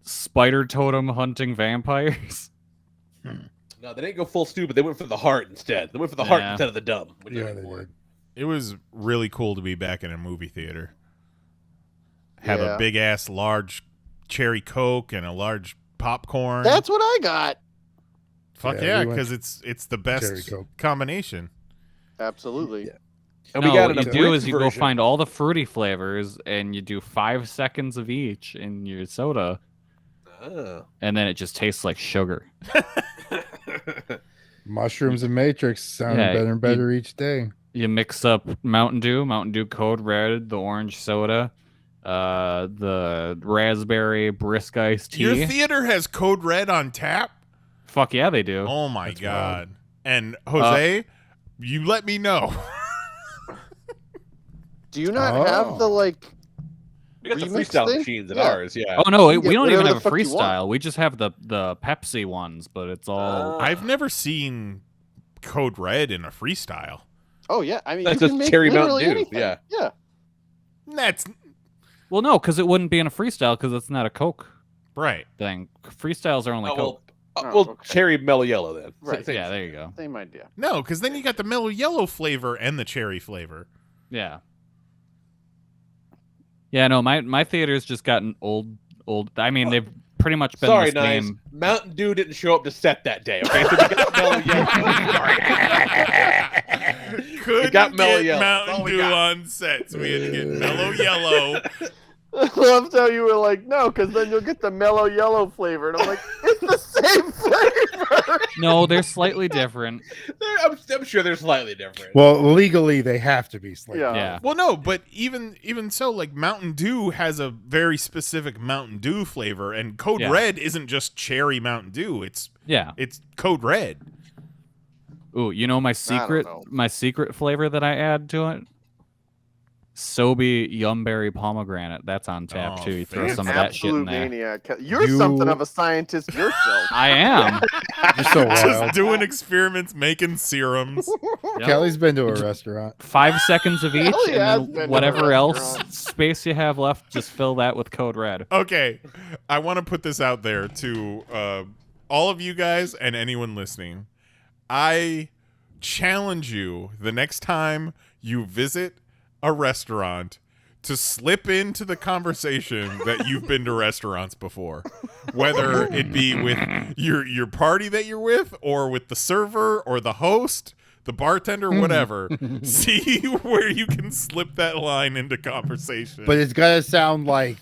spider totem hunting vampires." No, they didn't go full stupid. They went for the heart instead. They went for the heart Yeah. instead of the dumb. which Yeah, is they more. did. It was really cool to be back in a movie theater. Have Yeah. a big ass large cherry Coke and a large popcorn. That's what I got. Fuck Yeah, yeah, we went because it's the best Cherry Coke. combination. Absolutely. Yeah. And No, we got what an you do abridged is you go version. find all the fruity flavors and you do 5 seconds of each in your soda, Oh. and then it just tastes like sugar. Mushrooms and Matrix sounding Yeah, better and better each day. You mix up Mountain Dew Code Red, the orange soda, the raspberry brisk iced tea. Your theater has Code Red on tap? Fuck yeah, they do. Oh my That's god. And Jose, you let me know. Do you not have the like? We got the remix freestyle thing? machines in Yeah. ours, yeah. Oh no, You we get don't even whatever have a the fuck you want. freestyle. We just have the Pepsi ones, but it's all. I've never seen Code Red in a freestyle. Oh yeah, I mean That's you just can make Cherry Mountain literally Dew, anything. yeah. Yeah. That's Well, no, because it wouldn't be in a freestyle because it's not a Coke right. thing. Freestyles are only Oh, Coke. Oh, okay. cherry mellow yellow then. Right. Same- Yeah, there you go. Same idea. No, because then you got the mellow yellow flavor and the cherry flavor. Yeah. Yeah, no, my theater's just gotten old. I mean, they've pretty much been Sorry, the Nice. same. Mountain Dew didn't show up to set that day. Okay, so we got mellow yellow. Couldn't got mellow get yellow. That's all Mountain we Dew got. on set, so we had to get mellow yellow. I loved how you were like, no, because then you'll get the mellow yellow flavor, and I'm like, it's the same flavor. No, they're slightly different. I'm sure they're slightly different. Well, legally they have to be slightly. Yeah. Yeah. Well, no, but even so, like Mountain Dew has a very specific Mountain Dew flavor, and Code Yeah. Red isn't just cherry Mountain Dew. It's Yeah. Code Red. Ooh, you know my secret know. flavor that I add to it? Sobe Yumberry Pomegranate. That's on tap Oh, too. You throw fancy. some of that shit in Absolute there. maniac. You're You- something of a scientist yourself. I am. You're so Just wild. doing experiments, making serums. Yep. Kelly's been to a restaurant. 5 seconds of each, Kelly has and been then to whatever a else restaurant. space you have left, just fill that with Code Red. Okay, I want to put this out there to all of you guys and anyone listening. I challenge you the next time you visit a restaurant to slip into the conversation that you've been to restaurants before, whether it be with your party that you're with or with the server or the host, the bartender, whatever. See where you can slip that line into conversation. But it's gotta sound like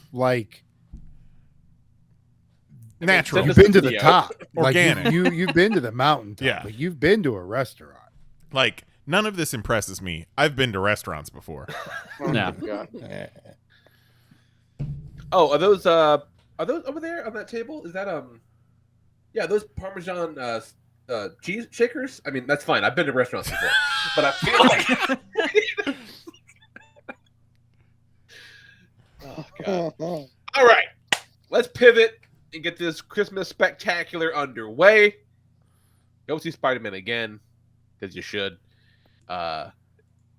natural. Send you've us been to a the video. top. Organic. Like you've been to the mountaintop. Yeah. Like you've been to a restaurant. Like, none of this impresses me. I've been to restaurants before. Oh, Yeah. my God. Oh, are those over there on that table? Is that yeah, those Parmesan cheese shakers? I mean, that's fine. I've been to restaurants before, but I feel like oh god. All right, let's pivot and get this Christmas spectacular underway. Go see Spider-Man again, because you should. And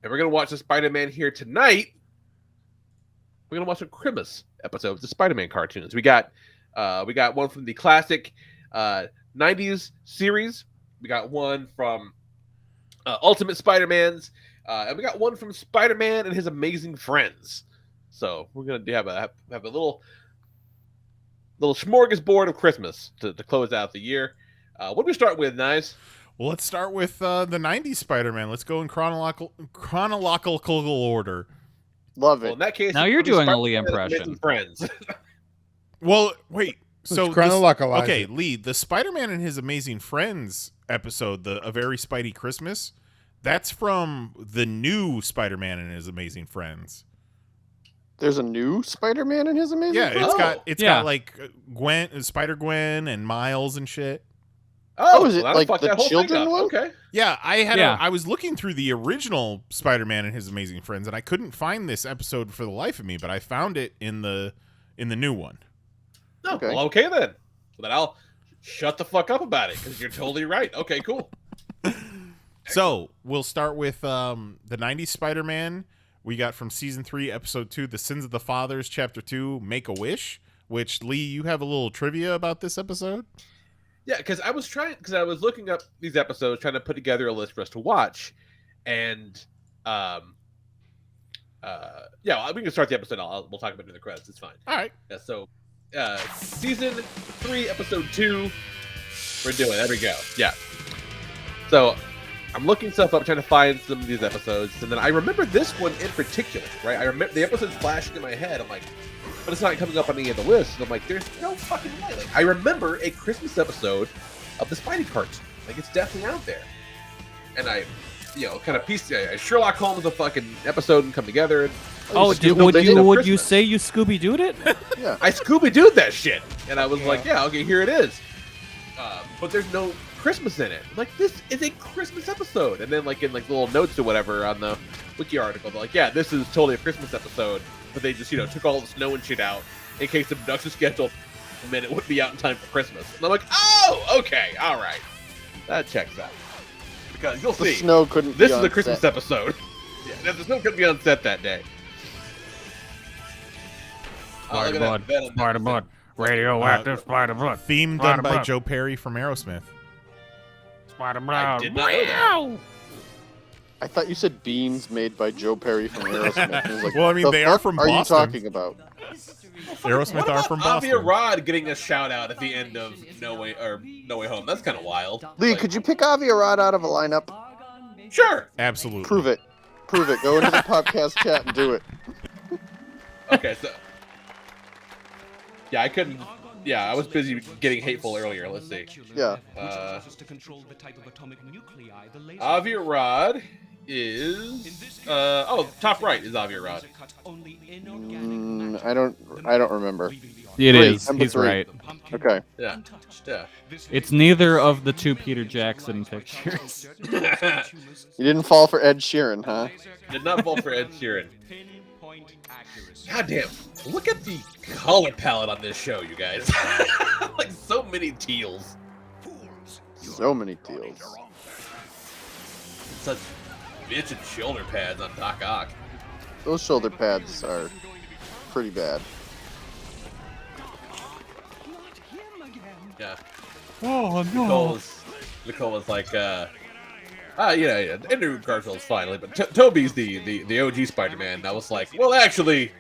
we're gonna watch the Spider-Man here tonight. We're gonna watch some Christmas episodes of Spider-Man cartoons. We got one from the classic 90s series. We got one from Ultimate Spider-Man's, and we got one from Spider-Man and His Amazing Friends. So we're gonna have a little smorgasbord of Christmas to close out the year. What do we start with, Nice? Well, let's start with the 90s Spider-Man. Let's go in chronological order. Love Well, it. in that case, Now you're it'll be doing a Lee Spider-Man and His impression. Friends. Well, wait. So Let's chronologize okay, it. Lee, the Spider-Man and His Amazing Friends episode, the A Very Spidey Christmas, that's from the new Spider-Man and His Amazing Friends. There's a new Spider-Man and His Amazing Yeah, Friends? it's Yeah. got like Gwen, Spider-Gwen, and Miles and shit. Oh, is it that'll like fuck the that whole thing children up. one? Okay. Yeah, Yeah. I was looking through the original Spider-Man and His Amazing Friends, and I couldn't find this episode for the life of me, but I found it in the new one. No, Okay. well, okay then. So then I'll shut the fuck up about it because you're totally right. Okay, cool. So we'll start with the 90s Spider-Man. We got from season 3, episode 2, The Sins of the Fathers, chapter 2, Make a Wish, which, Lee, you have a little trivia about this episode? Yeah, because I was looking up these episodes, trying to put together a list for us to watch, and yeah, we can start the episode. We'll talk about it in the credits. It's fine. All right. Yeah, so season 3, episode 2, we're doing. There we go. Yeah. So I'm looking stuff up, trying to find some of these episodes, and then I remember this one in particular. Right, I remember the episode's flashing in my head. I'm like, but it's not coming up on any of the lists. And I'm like, there's no fucking way. Like, I remember a Christmas episode of the Spidey cartoon. Like, it's definitely out there. And I, kind of pieced I Sherlock Holmes a fucking episode and come together. And Oh, They would did you on would you Christmas. say you Scooby-Dooed it? Yeah. I Scooby-Dooed that shit, and I was like, yeah, okay, here it is. But there's no Christmas in it. Like, this is a Christmas episode. And then, like, in like little notes or whatever on the wiki article, they're like, yeah, this is totally a Christmas episode, but they just, took all the snow and shit out in case the production schedule meant it wouldn't be out in time for Christmas. And I'm like, oh, okay, all right, that checks out. Because you'll The see, snow couldn't this be is on a Christmas set. episode. Yeah, the snow couldn't be on set that day. Oh, look at that Venom. Spider-Man, radioactive Spider-Man, Theme done by Joe Perry from Aerosmith. Spider-Man. I did not know that. I thought you said beans made by Joe Perry from Aerosmith. I was like, Well, I mean, the they are fuck from are Boston. you talking about? Aerosmith What are about from Avi Boston. Arad getting a shout out at the end of No Way Home? That's kind of wild. Lee, Like, could you pick Avi Arad out of a lineup? Sure. Absolutely. Prove it. Prove it. Go into the podcast chat and do it. Okay, so yeah, I couldn't. Yeah, I was busy getting hateful earlier. Let's see. Yeah. Avi Arad is top right is Avi Arad. I don't remember. It Three, is. number He's three. right. Okay. Yeah. It's neither of the two Peter Jackson pictures. You didn't fall for Ed Sheeran, huh? Did not fall for Ed Sheeran. God damn! Look at the color palette on this show, you guys. Like so many teals. So many teals. Such bitchin' shoulder pads on Doc Ock. Those shoulder pads are pretty bad. Yeah. Oh no! Nicole was like, yeah, Andrew Garfield's fine, but Toby's the OG Spider-Man. And I was like, well, actually,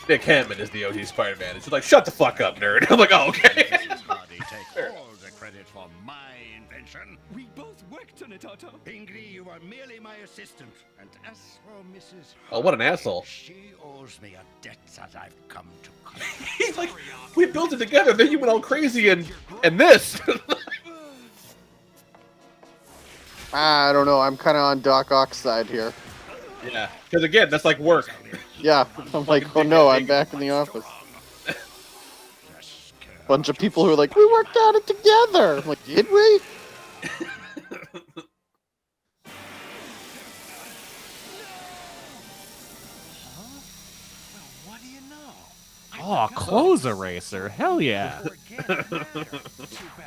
Nick Hammond is the OG Spider-Man. And she's like, shut the fuck up, nerd. I'm like, oh, okay. All the credit for my invention. We both worked on it, Otto. Pingree, you are merely my assistant. And as for Mrs. Oh, what an asshole. She owes me a debt that I've come to collect. He's like, we built it together, then you went all crazy and this. I don't know. I'm kind of on Doc Ock's side here. Yeah, because again, that's like work. Yeah. I'm like, oh no, I'm back in the office. Bunch of people who are like, we worked on it together. I'm like, did we? What do you know? Oh, clothes eraser! Hell yeah!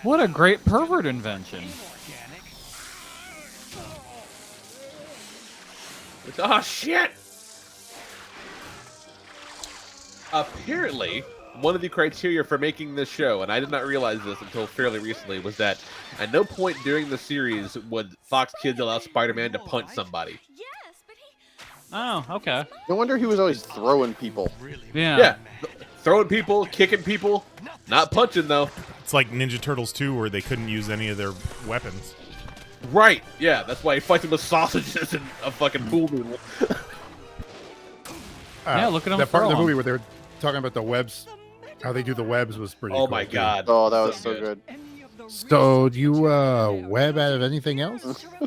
What a great pervert invention! Oh shit! Apparently, one of the criteria for making this show, and I did not realize this until fairly recently, was that at no point during the series would Fox Kids allow Spider-Man to punch somebody. Oh, okay. No wonder he was always throwing people. Yeah. Throwing people, kicking people, not punching though. It's like Ninja Turtles 2 where they couldn't use any of their weapons. Right, yeah, that's why he fights them with sausages and a fucking pool noodle. Yeah, look at him That part of the throw 'em. movie where they're talking about the webs, how they do the webs was pretty Oh cool, my too. god. Oh, that was so good. So, do you web out of anything else?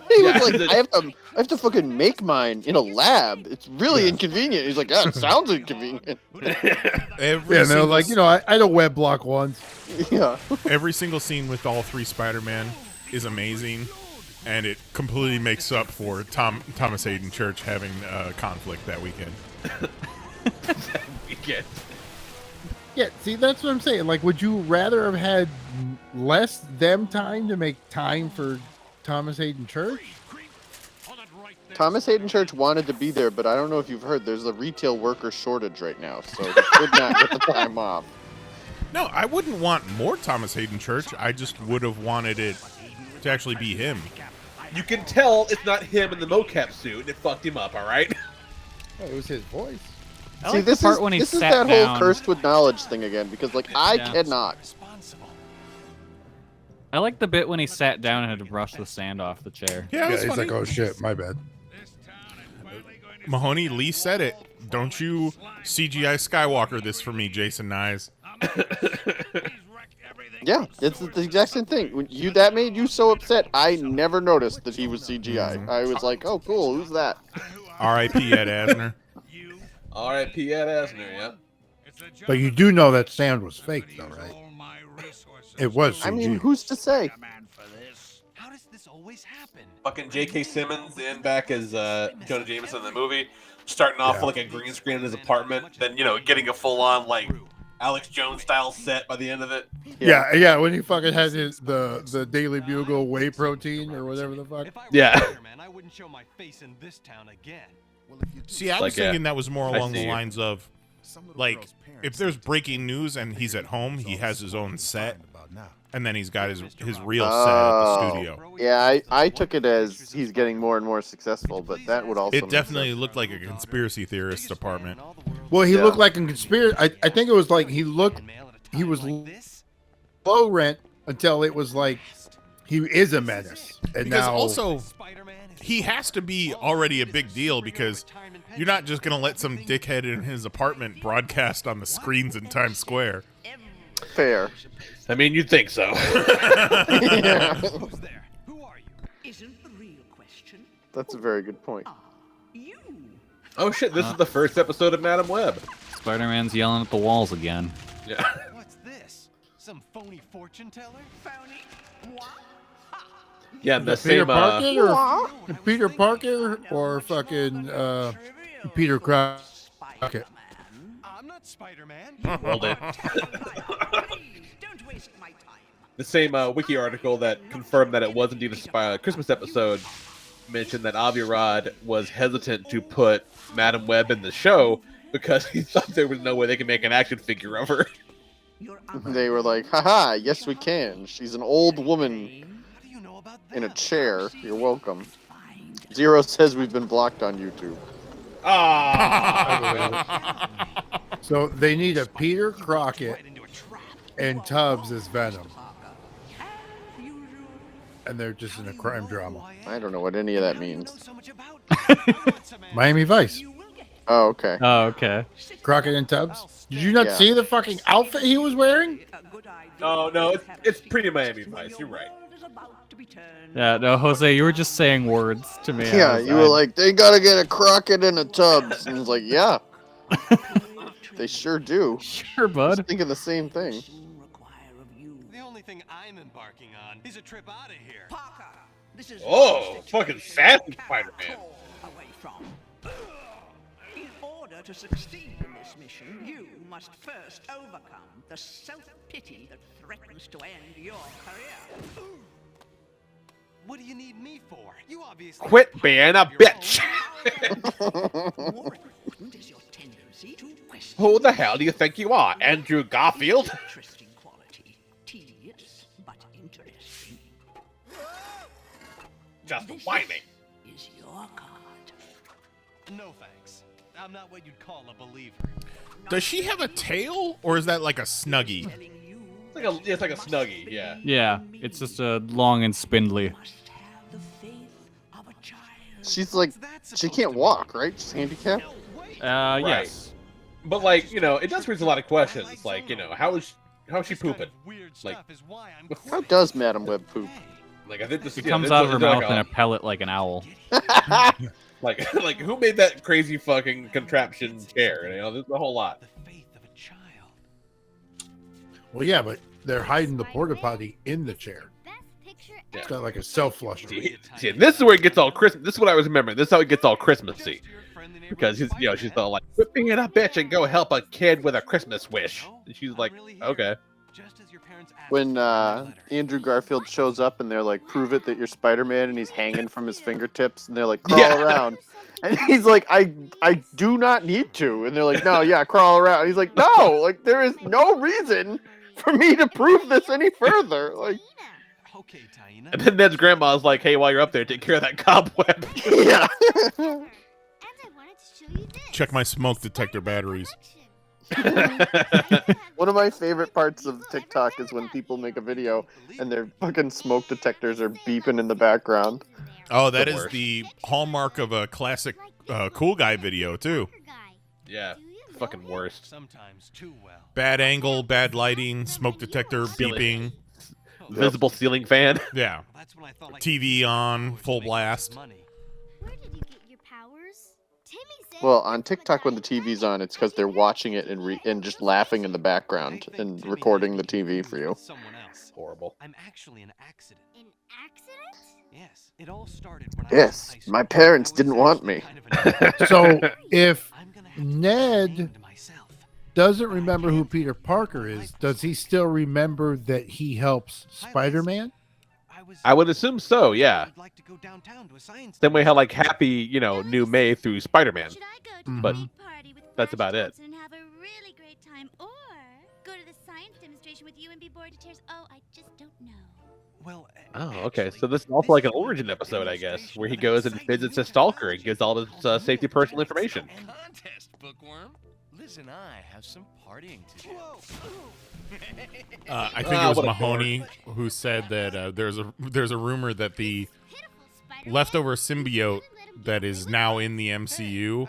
He Yeah, was like, I have to fucking make mine in a lab. It's really inconvenient. He's like, yeah, it sounds inconvenient. Every Yeah, no, single like, I had a web block once. Yeah. every single scene with all three Spider-Man is amazing, and it completely makes up for Thomas Hayden Church having conflict that weekend. Weekend. Yeah, see, that's what I'm saying. Like, would you rather have had less them time to make time for Thomas Hayden Church? Thomas Hayden Church wanted to be there, but I don't know if you've heard, there's a retail worker shortage right now, so they could not get the time off. No, I wouldn't want more Thomas Hayden Church. I just would have wanted it to actually be him. You can tell it's not him in the mocap suit, and it fucked him up, alright? Oh, it was his voice. I See, like this the part is when he this is sat that down. whole cursed with knowledge thing again, because like I Yeah. cannot. I like the bit when he sat down and had to brush the sand off the chair. Yeah, it was he's funny. like, oh shit, my bad. Mahoney, Lee said it. Don't you CGI Skywalker this for me, Jason Nyes. Yeah, it's the exact same thing. When that made you so upset. I never noticed that he was CGI. I was like, oh cool, who's that? R.I.P. Ed Asner. R.I.P. Ed Asner, yeah. But you do know that sound was fake, though, right? It was CG. I mean, who's to say? How does this always happen? Fucking J.K. Simmons in back as Jonah Jameson in the movie, starting off with like a green screen in his apartment, then getting a full-on like Alex Jones style set by the end of it. Yeah. When he fucking has the Daily Bugle whey protein or whatever the fuck. If I were Yeah. Spider-Man, I wouldn't show my face in this town again. See, I was Like, thinking that was more I along see the you. lines of, like, if there's breaking news and he's at home, he has his own set, and then he's got his real set at the studio. Yeah, I took it as he's getting more and more successful, but that would also It make definitely sense. looked like a conspiracy theorist apartment. Well, he Yeah. looked like a conspiracy. I think it was like he was low rent until it was like he is a menace. And Because now, also, he has to be already a big deal because you're not just going to let some dickhead in his apartment broadcast on the screens in Times Square. Fair. I mean, you'd think so. Yeah. Who's there? Who are you? Isn't the real question That's a very good point. you? Oh shit, this is the first episode of Madam Web. Spider-Man's yelling at the walls again. Yeah. What's this? Some phony fortune teller? Phony? What? Yeah, the Peter same Parker, Peter Parker, or fucking Peter Crockett. I'm not Spider-Man. hold it. Please, don't waste my time. The same wiki article that confirmed that it was indeed a Christmas episode mentioned that Avi Arad was hesitant to put Madam Web in the show because he thought there was no way they could make an action figure of her. Your They were like, haha, yes we can. She's an old woman How do you know about in a them? chair. You're welcome. Zero says we've been blocked on YouTube. Ah! So they need a Peter Crockett Right into a trap. and Tubbs as Venom, As usual. and they're just in a crime drama. I don't know what any of that How do you know means. so much about me? What's a man? Miami Vice. You will get Oh, okay. Oh, okay. Crockett and Tubbs. Did you not Yeah. see the fucking outfit he was wearing? a good idea. No, it's pretty Miami Vice. You're right. World is about to be turned. Yeah, no, Jose, you were just saying words to me. Yeah, you were like, they gotta get a Crockett and a Tubbs. And it's like, yeah, they sure do. Sure, bud. Thinking the same thing. Soon require of you. The only thing I'm embarking on is a trip out of here. Parker, this is Oh, your fucking situation. savage You cannot Spider-Man. pull away from. In order to succeed in this mission, you must first overcome the self-pity that threatens to end your career. What do you need me for? You obviously Quit being a bitch. More important is your tendency to question. Who the hell do you think you are, Andrew Garfield? Interesting quality. Tedious, but interesting. Just This whining. is your card. No thanks. I'm not what you'd call a believer. Does she have a tail, or is that like a snuggie? Telling you It's like a snuggie, yeah. Yeah, it's just long and spindly. must have the faith of a child. She's like, she can't walk, right? She's handicapped. Yes. But like, it does raise a lot of questions. Like, how is she pooping? Like, How does Madam Web poop? like I think this It yeah, comes this out is of her like mouth in a pellet like an owl. like who made that crazy fucking contraption chair? There's a whole lot. The faith of a child. Well, yeah, but they're hiding the porta potty in the chair. Yeah. It's got like a self-flusher. See, this is where it gets all Christmas. This is what I was remembering. This is how it gets all Christmassy. Because she's all like, quit being a bitch and go help a kid with a Christmas wish. And she's like, okay. When Andrew Garfield shows up and they're like, prove it that you're Spider-Man, and he's hanging from his fingertips, and they're like, crawl Yeah. around. And he's like, I do not need to. And they're like, no, yeah, crawl around. And he's like, no, like there is no reason for me to prove this any further. Like, Okay, Taina. And then Ned's grandma's like, hey, while you're up there, take care of that cobweb. yeah. Check my smoke detector batteries. One of my favorite parts of TikTok is when people make a video and their fucking smoke detectors are beeping in the background. Oh, that is worst. the hallmark of a classic cool guy video, too. Yeah, fucking worst. Sometimes too well. Bad angle, bad lighting, smoke detector beeping. Visible ceiling fan. Yeah. That's when I thought like TV on, full blast. money. Where did you get your powers? Timmy Well, on TikTok when the TV's on, it's because they're watching it and just laughing in the background and recording the TV for you. Horrible. I'm actually an accident. An accident? Yes. It all started when Yes, my parents didn't want me. So if Ned doesn't remember who Peter Parker is, does he still remember that he helps Spider-Man? I would assume so, yeah. Then we had like Happy, knew May through Spider-Man. But that's about it. And have a really great time, or go to the science demonstration with you and be bored to tears. Oh, I just don't know. Well, Oh, okay. So this is also like an origin episode, I guess, where he goes and visits his stalker and gives all his safety personal information. Contest, bookworm. Liz and I have some partying to do. I think it was Mahoney who said that there's a rumor that the leftover symbiote that is now in the MCU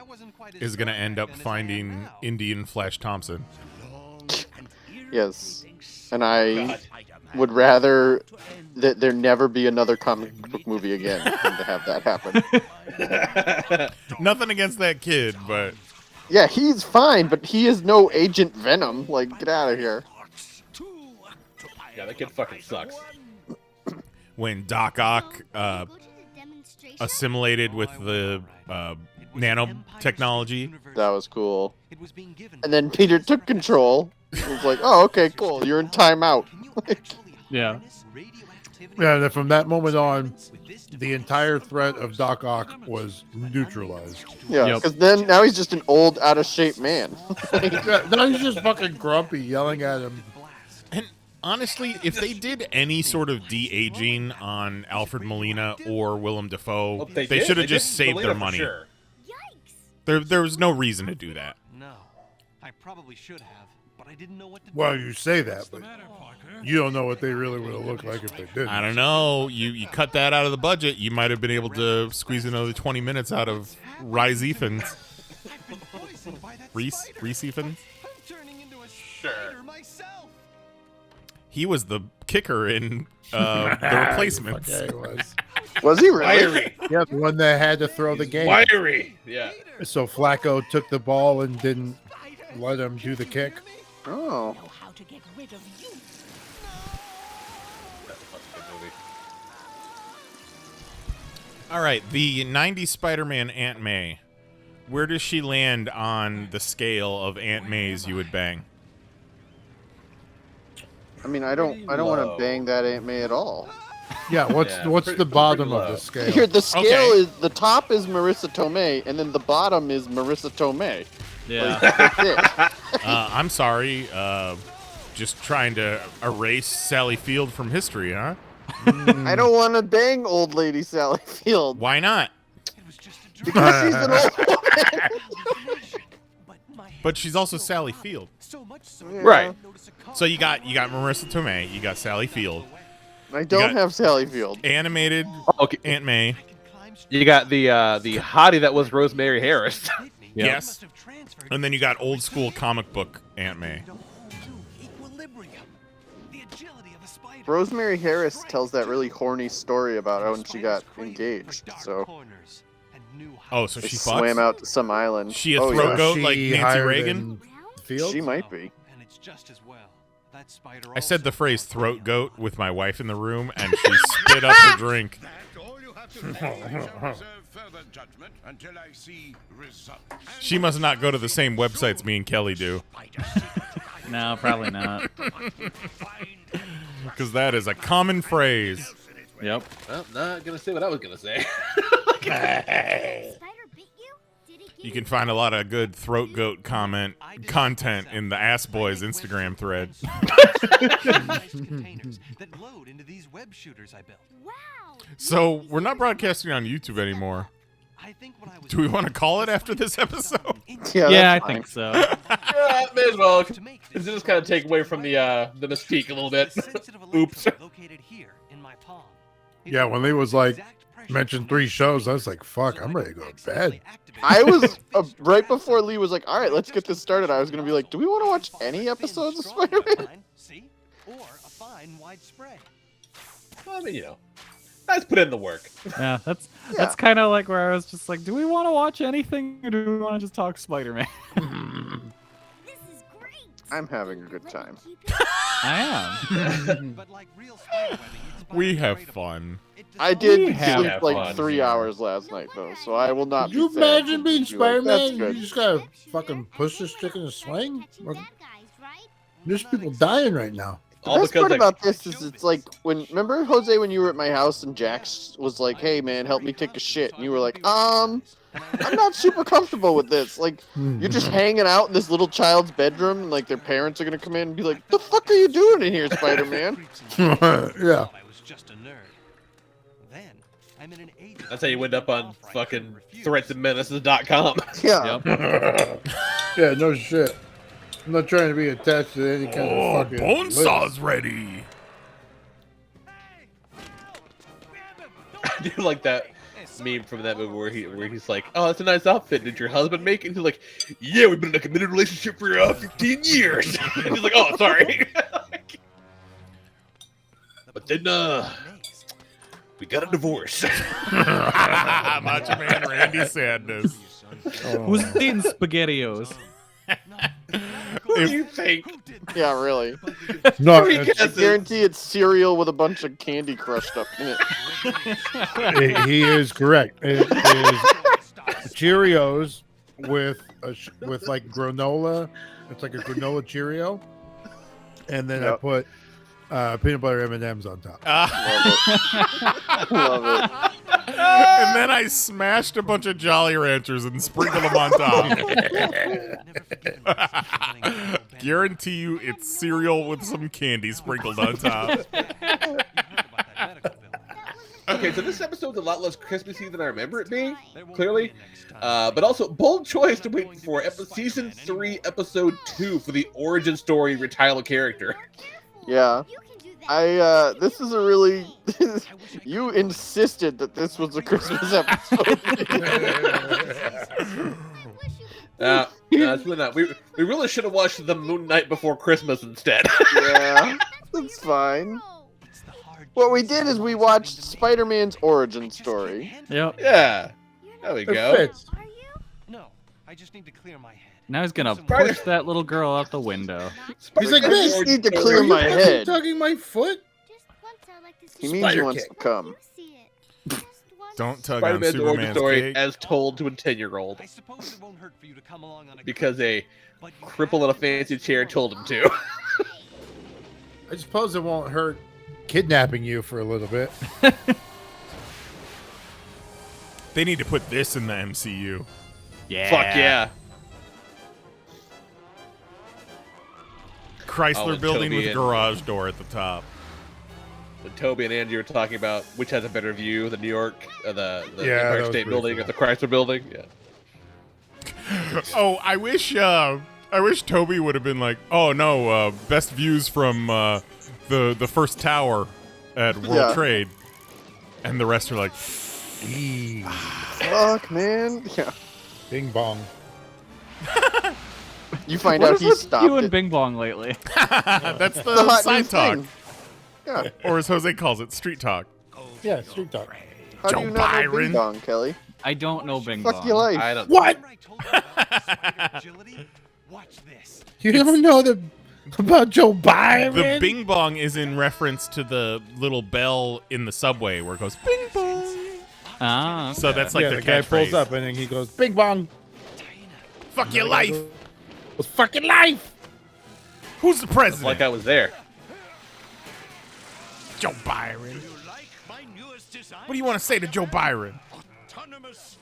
is going to end up finding Indian Flash Thompson. Yes, and I would rather that there never be another comic book movie again than to have that happen. Nothing against that kid, but yeah, he's fine, but he is no Agent Venom. Like, get out of here. Yeah, that kid fucking sucks. when Doc Ock assimilated with the nanotechnology. That was cool. And then Peter took control. It was like, oh, okay, cool. You're in timeout. Yeah. Yeah, and then from that moment on, the entire threat of Doc Ock was neutralized. Yeah, because then now he's just an old, out of shape man. Yeah, now he's just fucking grumpy, yelling at him. And honestly, if they did any sort of de-aging on Alfred Molina or Willem Dafoe, Well, they should have just saved Molina their for money. sure. There was no reason to do that. No, I probably should have, but I didn't know what to do. Well, you say that, but you don't know what they really would have looked like if they didn't. I don't know. You cut that out of the budget, you might have been able to squeeze another 20 minutes out of Rhys Ifans. Reese Ifans? Sure. He was the kicker in The Replacements. Okay, was. Was he really? Wiry. Yeah, the one that had to throw the game. Wiry. Yeah. So Flacco took the ball and didn't let him do the kick. Oh. How to get rid of you. That's a fucking good movie. All right, the 90s Spider-Man Aunt May. Where does she land on the scale of Aunt Mays you would bang? I mean, I don't want to bang that Aunt May at all. Yeah, what's the bottom of the scale? Here, the scale Okay. is the top is Marissa Tomei, and then the bottom is Marissa Tomei. Yeah. Like, that's it. I'm sorry. Just trying to erase Sally Field from history, huh? I don't want to bang old lady Sally Field Why not? because she's an old woman. But she's also Sally Field. Yeah. Right. So you got Marissa Tomei, you got Sally Field, I don't got- have Sally Field. animated Okay. Aunt May. You got the hottie that was Rosemary Harris. Yes. And then you got old school comic book Aunt May. Rosemary Harris tells that really horny story about how when she got engaged. So Oh, so they she swam fucks? out to some island. She a oh, throat yeah. goat She like Nancy higher Reagan? than Field? She might be. And it's just as well. That spider I said the phrase throat goat with my wife in the room, and she spit up her drink. She must not go to the same websites me and Kelly do, No, probably not. because that is a common phrase. Yep. Well, not gonna say what I was gonna say. You can find a lot of good throat goat content in the Ass Boys Instagram thread. containers that load into these web shooters I built. So we're not broadcasting on YouTube anymore. I think what I was Do we want to call it after this episode? Yeah, Yeah, I that's fine. think so. Yeah, may as well. to make This just kind of take away from the mystique a little bit. Oops. Located here in my palm. Yeah, when Lee was like, mentioned 3 shows, I was like, fuck, I'm ready to go to bed. I was right before Lee was like, "All right, let's get this started." I was gonna be like, "Do we want to watch any episodes of Spider-Man?" See? Or a fine wide spray. Well, I mean, Let's put in the work. Yeah, that's kind of like where I was just like, do we want to watch anything or do we want to just talk Spider-Man? I'm having a good time. I am. We have fun. I did We have sleep like fun 3 hours last night though, so I will not. Could you be sad. imagine being Be like, Spider-Man? "That's You good." just gotta fucking push this chick in a swing? There's people dying right now. The All best because part I- about this is it's like remember Jose when you were at my house and Jax was like, "Hey man, help me take a shit," and you were like, I'm not super comfortable with this. Like, you're just hanging out in this little child's bedroom, and like their parents are gonna come in and be like, "The fuck are you doing in here, Spider-Man?" Yeah. I was just a nerd. Then I'm in an agent. That's how you end up on fucking threatsandmenaces.com. Yeah. Yep. Yeah, no shit. I'm not trying to be attached to any kind of fucking Bonesaw's ready. I do like that meme from that movie where he's like, "Oh, that's a nice outfit. Did your husband make it?" And he's like, "Yeah, we've been in a committed relationship for 15 years." And he's like, "Oh, sorry." But then we got a divorce. Macho Man Randy Sadness. Who's eating SpaghettiOs? Who do you think? Yeah, really. No, Three it's- I guesses. guarantee it's cereal with a bunch of candy crushed up in it. he is correct. It is Cheerios with like granola. It's like a granola Cheerio, and then I Yep. put peanut butter M&Ms on top. Love it. And then I smashed a bunch of Jolly Ranchers and sprinkled them on top. Guarantee you it's cereal with some candy sprinkled on top. Okay, so this episode's a lot less Christmassy than I remember it being, clearly. But also, bold choice to wait for Season 3, Episode 2 for the origin story of your title character. Yeah. This is a really you insisted that this was a Christmas episode. No, it's really not. We really should have watched The Moon Knight Before Christmas instead. Yeah, that's fine. What we did is we watched Spider-Man's origin story. Yep. Yeah, there we It go. fits. No, I just need to clear my head. Now he's gonna Spider- push that little girl out the window. He's like, I "This just need to Are clear you my fucking head. tugging my foot?" He means he Spider wants kick. to come. Don't tug Spider-Man's on origin Superman's story cake. as told to a 10-year-old I suppose it won't hurt for you to come along on a because a but you cripple in a fancy chair told him to. I suppose it won't hurt kidnapping you for a little bit. They need to put this in the MCU. Yeah. Fuck yeah. Chrysler Oh, and building Toby with and- garage door at the top. When Toby and Andy were talking about which has a better view, the New York, the Yeah, that Empire was State pretty Building cool. or the Chrysler Building. Yeah. Oh, I wish Toby would have been like, oh no, best views from the first tower at World Yeah. Trade, and the rest are like, Fuck, man. Yeah. Bing bong. You find What out is he with stopped you and it. Bing Bong lately? that's The the hot new side talk, thing. Yeah. or as Jose calls it, street talk. Yeah, street talk. How do Joe you not know Byron. Bing Bong, Kelly? I don't know Bing Fuck Bong. your life. I don't. What? Remember I told you about spider agility? Watch this. You don't know about Joe Byron? The Bing Bong is in reference to the little bell in the subway where it goes Bing Bong. Ah, So that's like yeah, the the guy pulls catchphrase. up and then he goes, Bing bong. Fuck your life. It's fucking life. Who's the president? Like I was there. Joe Byron. You like my newest design? What do you want to say to Joe Byron? Autonomous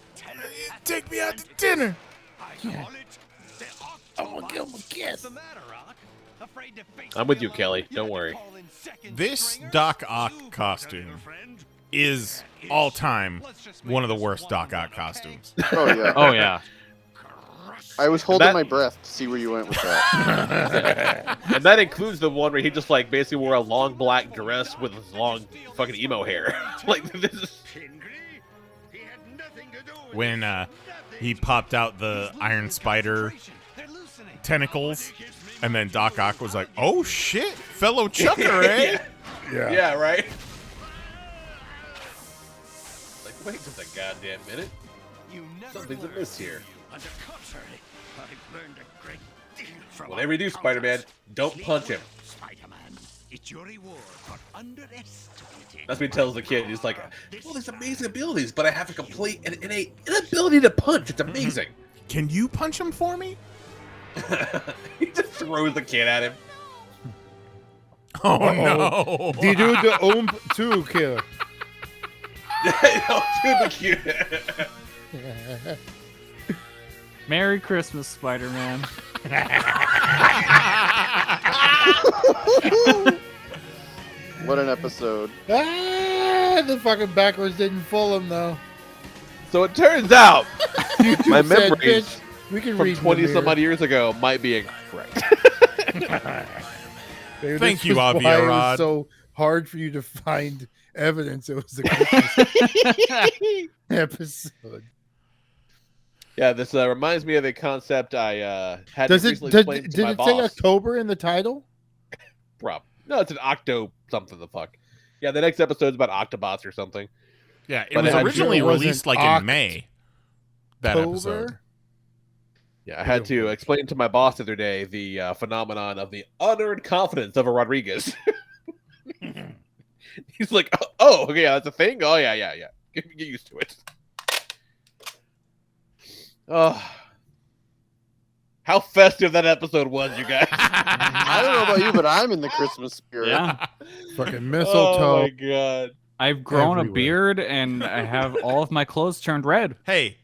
Take me out to dinner. I call it the I want to give him a kiss. What's the matter, Rock? Afraid to face I'm with you, me Kelly. alone? Don't worry. Call in second This stringer? Doc Ock You've costume got a friend. is all time one of the worst Doc Ock costumes. Oh yeah. Oh yeah. I was holding That- my breath to see where you went with that. And that includes the one where he just like basically wore a long black dress with his long fucking emo hair. Like this is When he popped out the Iron Spider tentacles, and then Doc Ock was like, "Oh shit, fellow Chucker, eh?" Yeah. yeah, right. Wait just a goddamn minute. You never Something's learn, amiss here. do you? On the contrary, I've learned a great deal from Whatever you do, Spider-Man, don't punch him. Spider-Man, it's your reward for underestimating. That's what he tells the kid. He's like, well, these amazing abilities, but I have a complete inability to punch. It's amazing. Can you punch him for me? He just throws the kid at him. Oh, no. Do you do the too, killer? Don't do the kid. Merry Christmas, Spider-Man. What an episode. The fucking backwards didn't fool him, though. So it turns out my said, memories "Bitch, we can from read 20 some odd years ago might be incorrect. Maybe Thank this you, was why Avi it was Arad. so hard for you to find evidence it was the Christmas episode. Yeah, this reminds me of a concept I had Does it recently did, explained to did my it say boss. October in the title? No, it's an octo something the fuck. Yeah, the next episode's about Octobots or something. Yeah, it But was it originally wasn't released like in May. That October? episode. Yeah, I had to explain to my boss the other day the phenomenon of the unearned confidence of a Rodriguez. He's like, oh, okay, yeah, that's a thing? Oh, yeah. Get used to it. Oh. How festive that episode was, you guys. I don't know about you, but I'm in the Christmas spirit. Yeah. Fucking mistletoe. Oh, my God. I've grown Everywhere. a beard and I have all of my clothes turned red. Hey,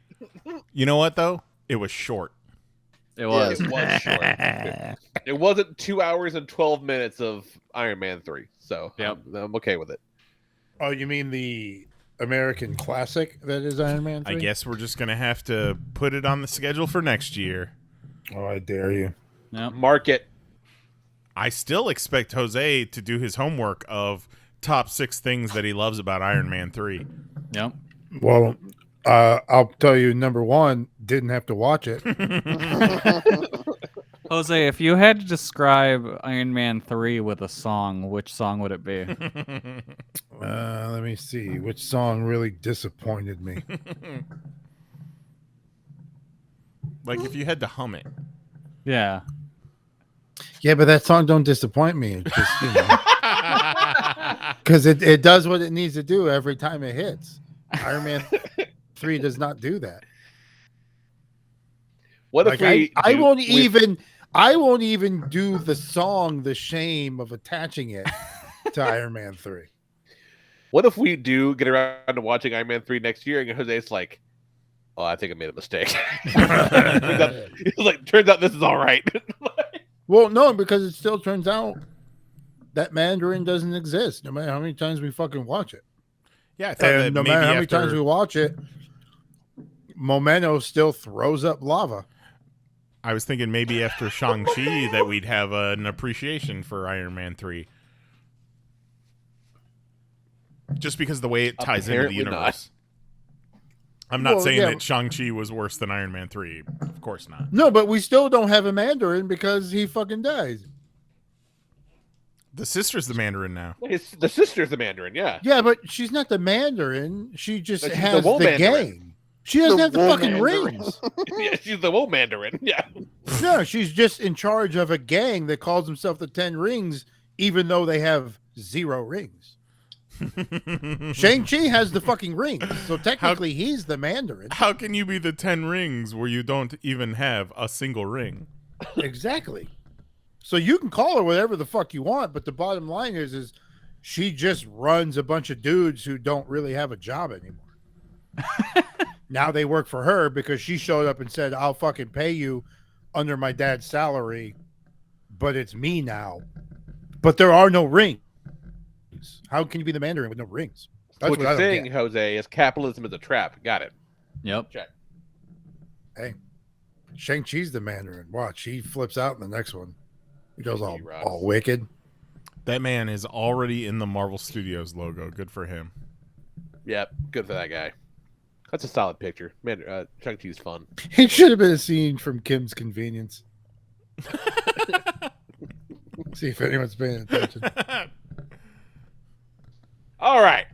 you know what, though? It was short. It was. It was short. It wasn't 2 hours and 12 minutes of Iron Man 3, so Yep. I'm okay with it. Oh, you mean the American classic that is Iron Man 3? I guess we're just going to have to put it on the schedule for next year. Oh, I dare you. Yep. Mark it. I still expect Jose to do his homework of top 6 things that he loves about Iron Man 3. Yep. Well, I'll tell you, number one, didn't have to watch it. Jose, if you had to describe Iron Man 3 with a song, which song would it be? Let me see. Which song really disappointed me? Like if you had to hum it. Yeah. Yeah, but that song don't disappoint me. It's just, you know. Because it does what it needs to do every time it hits. Iron Man 3 does not do that. What Like, if I won't even do the song the shame of attaching it to Iron Man 3. What if we do get around to watching Iron Man 3 next year and Jose's like, oh, I think I made a mistake. Turns out this is all right. Well, no, because it still turns out that Mandarin doesn't exist, no matter how many times we fucking watch it. Yeah, I thought that And no maybe matter how many after... times we watch it, Memento still throws up lava. I was thinking maybe after Shang-Chi that we'd have an appreciation for Iron Man 3. Just because of the way it ties Apparently into the not. universe. I'm not Well, saying yeah. that Shang-Chi was worse than Iron Man 3. Of course not. No, but we still don't have a Mandarin because he fucking dies. The sister's the Mandarin now. The sister's the Mandarin, yeah. Yeah, but she's not the Mandarin. She just No, she's has the Woe the Mandarin. gang. She doesn't have the Woe fucking Mandarin. rings. Yeah, she's the Woe Mandarin, yeah. No, she's just in charge of a gang that calls himself the 10 Rings, even though they have 0 rings. Shang-Chi has the fucking rings, so technically he's the Mandarin. How can you be the 10 rings where you don't even have a single ring? Exactly. So you can call her whatever the fuck you want, but the bottom line is she just runs a bunch of dudes who don't really have a job anymore. Now they work for her because she showed up and said, I'll fucking pay you under my dad's salary, but it's me now. But there are no rings. How can you be the Mandarin with no rings? That's What what you're I don't saying, get. Jose, is capitalism is a trap. Got it. Yep. Check. Hey, Shang-Chi's the Mandarin. Watch, he flips out in the next one. He goes all He-Rods. wicked. That man is already in the Marvel Studios logo. Good for him. Yep, good for that guy. That's a solid picture. Man, Shang-Chi's fun. It should have been a scene from Kim's Convenience. See if anyone's paying attention. All right.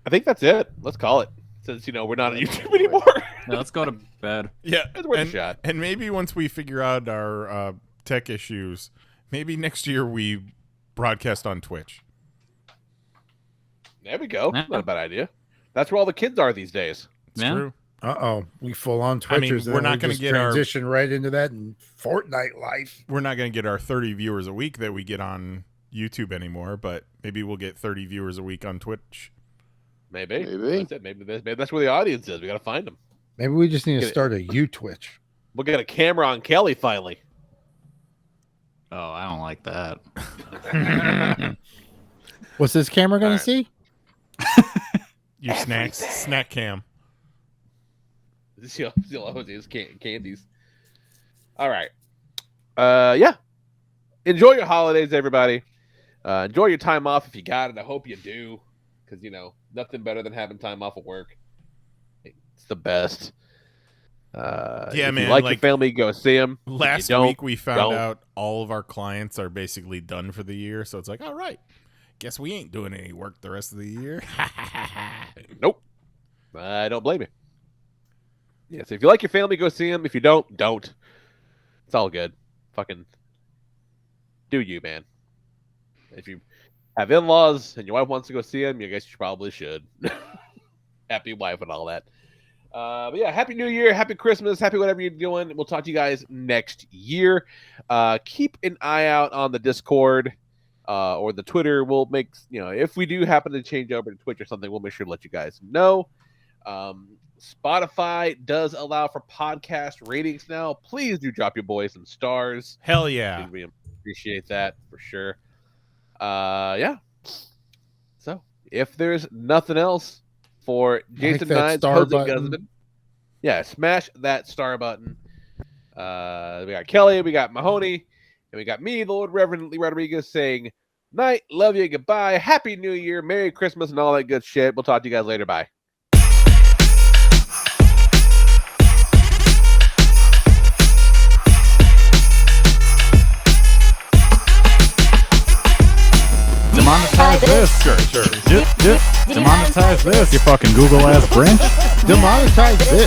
I think that's it. Let's call it. since we're not on YouTube anymore. Yeah, let's go to bed. Yeah, It's worth a shot. And maybe once we figure out our tech issues, maybe next year we broadcast on Twitch. There we go. Yeah. Not a bad idea. That's where all the kids are these days. It's Yeah. true. We full on I mean, Twitchers. we're not going to get transition right into that in Fortnite life. We're not going to get our 30 viewers a week that we get on YouTube anymore, but maybe we'll get 30 viewers a week on Twitch. Maybe. Maybe. That's it. Maybe that's where the audience is. We got to find them. Maybe we just need to Get it. start a Twitch. We'll get a camera on Kelly finally. Oh, I don't like that. What's this camera going to see? Your snack cam. These candies. All right. Yeah. Enjoy your holidays, everybody. Enjoy your time off if you got it. I hope you do, because nothing better than having time off of work. It's the best. Yeah, if man. you like your family, go see them. Last week we found out all of our clients are basically done for the year, so it's like, all right, guess we ain't doing any work the rest of the year. Nope. I don't blame you. Yeah, so if you like your family, go see them. If you don't. It's all good. Fucking do you, man. If you have in-laws and your wife wants to go see them, I guess you probably should. Happy wife and all that. But yeah, Happy New Year, Happy Christmas, Happy whatever you're doing. We'll talk to you guys next year. Keep an eye out on the Discord or the Twitter. We'll make, if we do happen to change over to Twitch or something, we'll make sure to let you guys know. Spotify does allow for podcast ratings now. Please do drop your boys some stars. Hell yeah. We appreciate that for sure. Yeah. So if there's nothing else for Jason Nines, Jose Guzman, yeah, smash that star button. We got Kelly, we got Mahoney, and we got me, the Lord Reverend Lee Rodriguez, saying night, love you, goodbye, Happy New Year, Merry Christmas, and all that good shit. We'll talk to you guys later. Bye. Demonetize this. Sure. Demonetize this. You fucking Google ass Grinch. Demonetize this.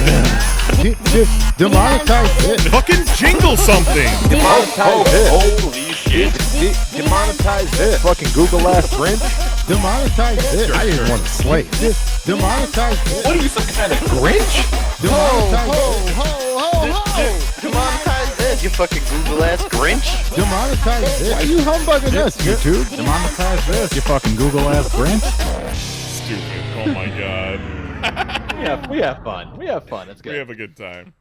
Demonetize this. Fucking jingle something. Demonetize this. Holy shit. Demonetize this. Fucking Google ass Grinch. Demonetize this. I didn't want to slay. Demonetize this. What are you, some kind of Grinch? Demonetize this. Demonetize this, you fucking Google ass Grinch. Demonetize this. Why are you humbugging us, YouTube? Demonetize this. You fucking Google ass Grinch. Stupid. Oh my god. We have fun. It's good. We have a good time.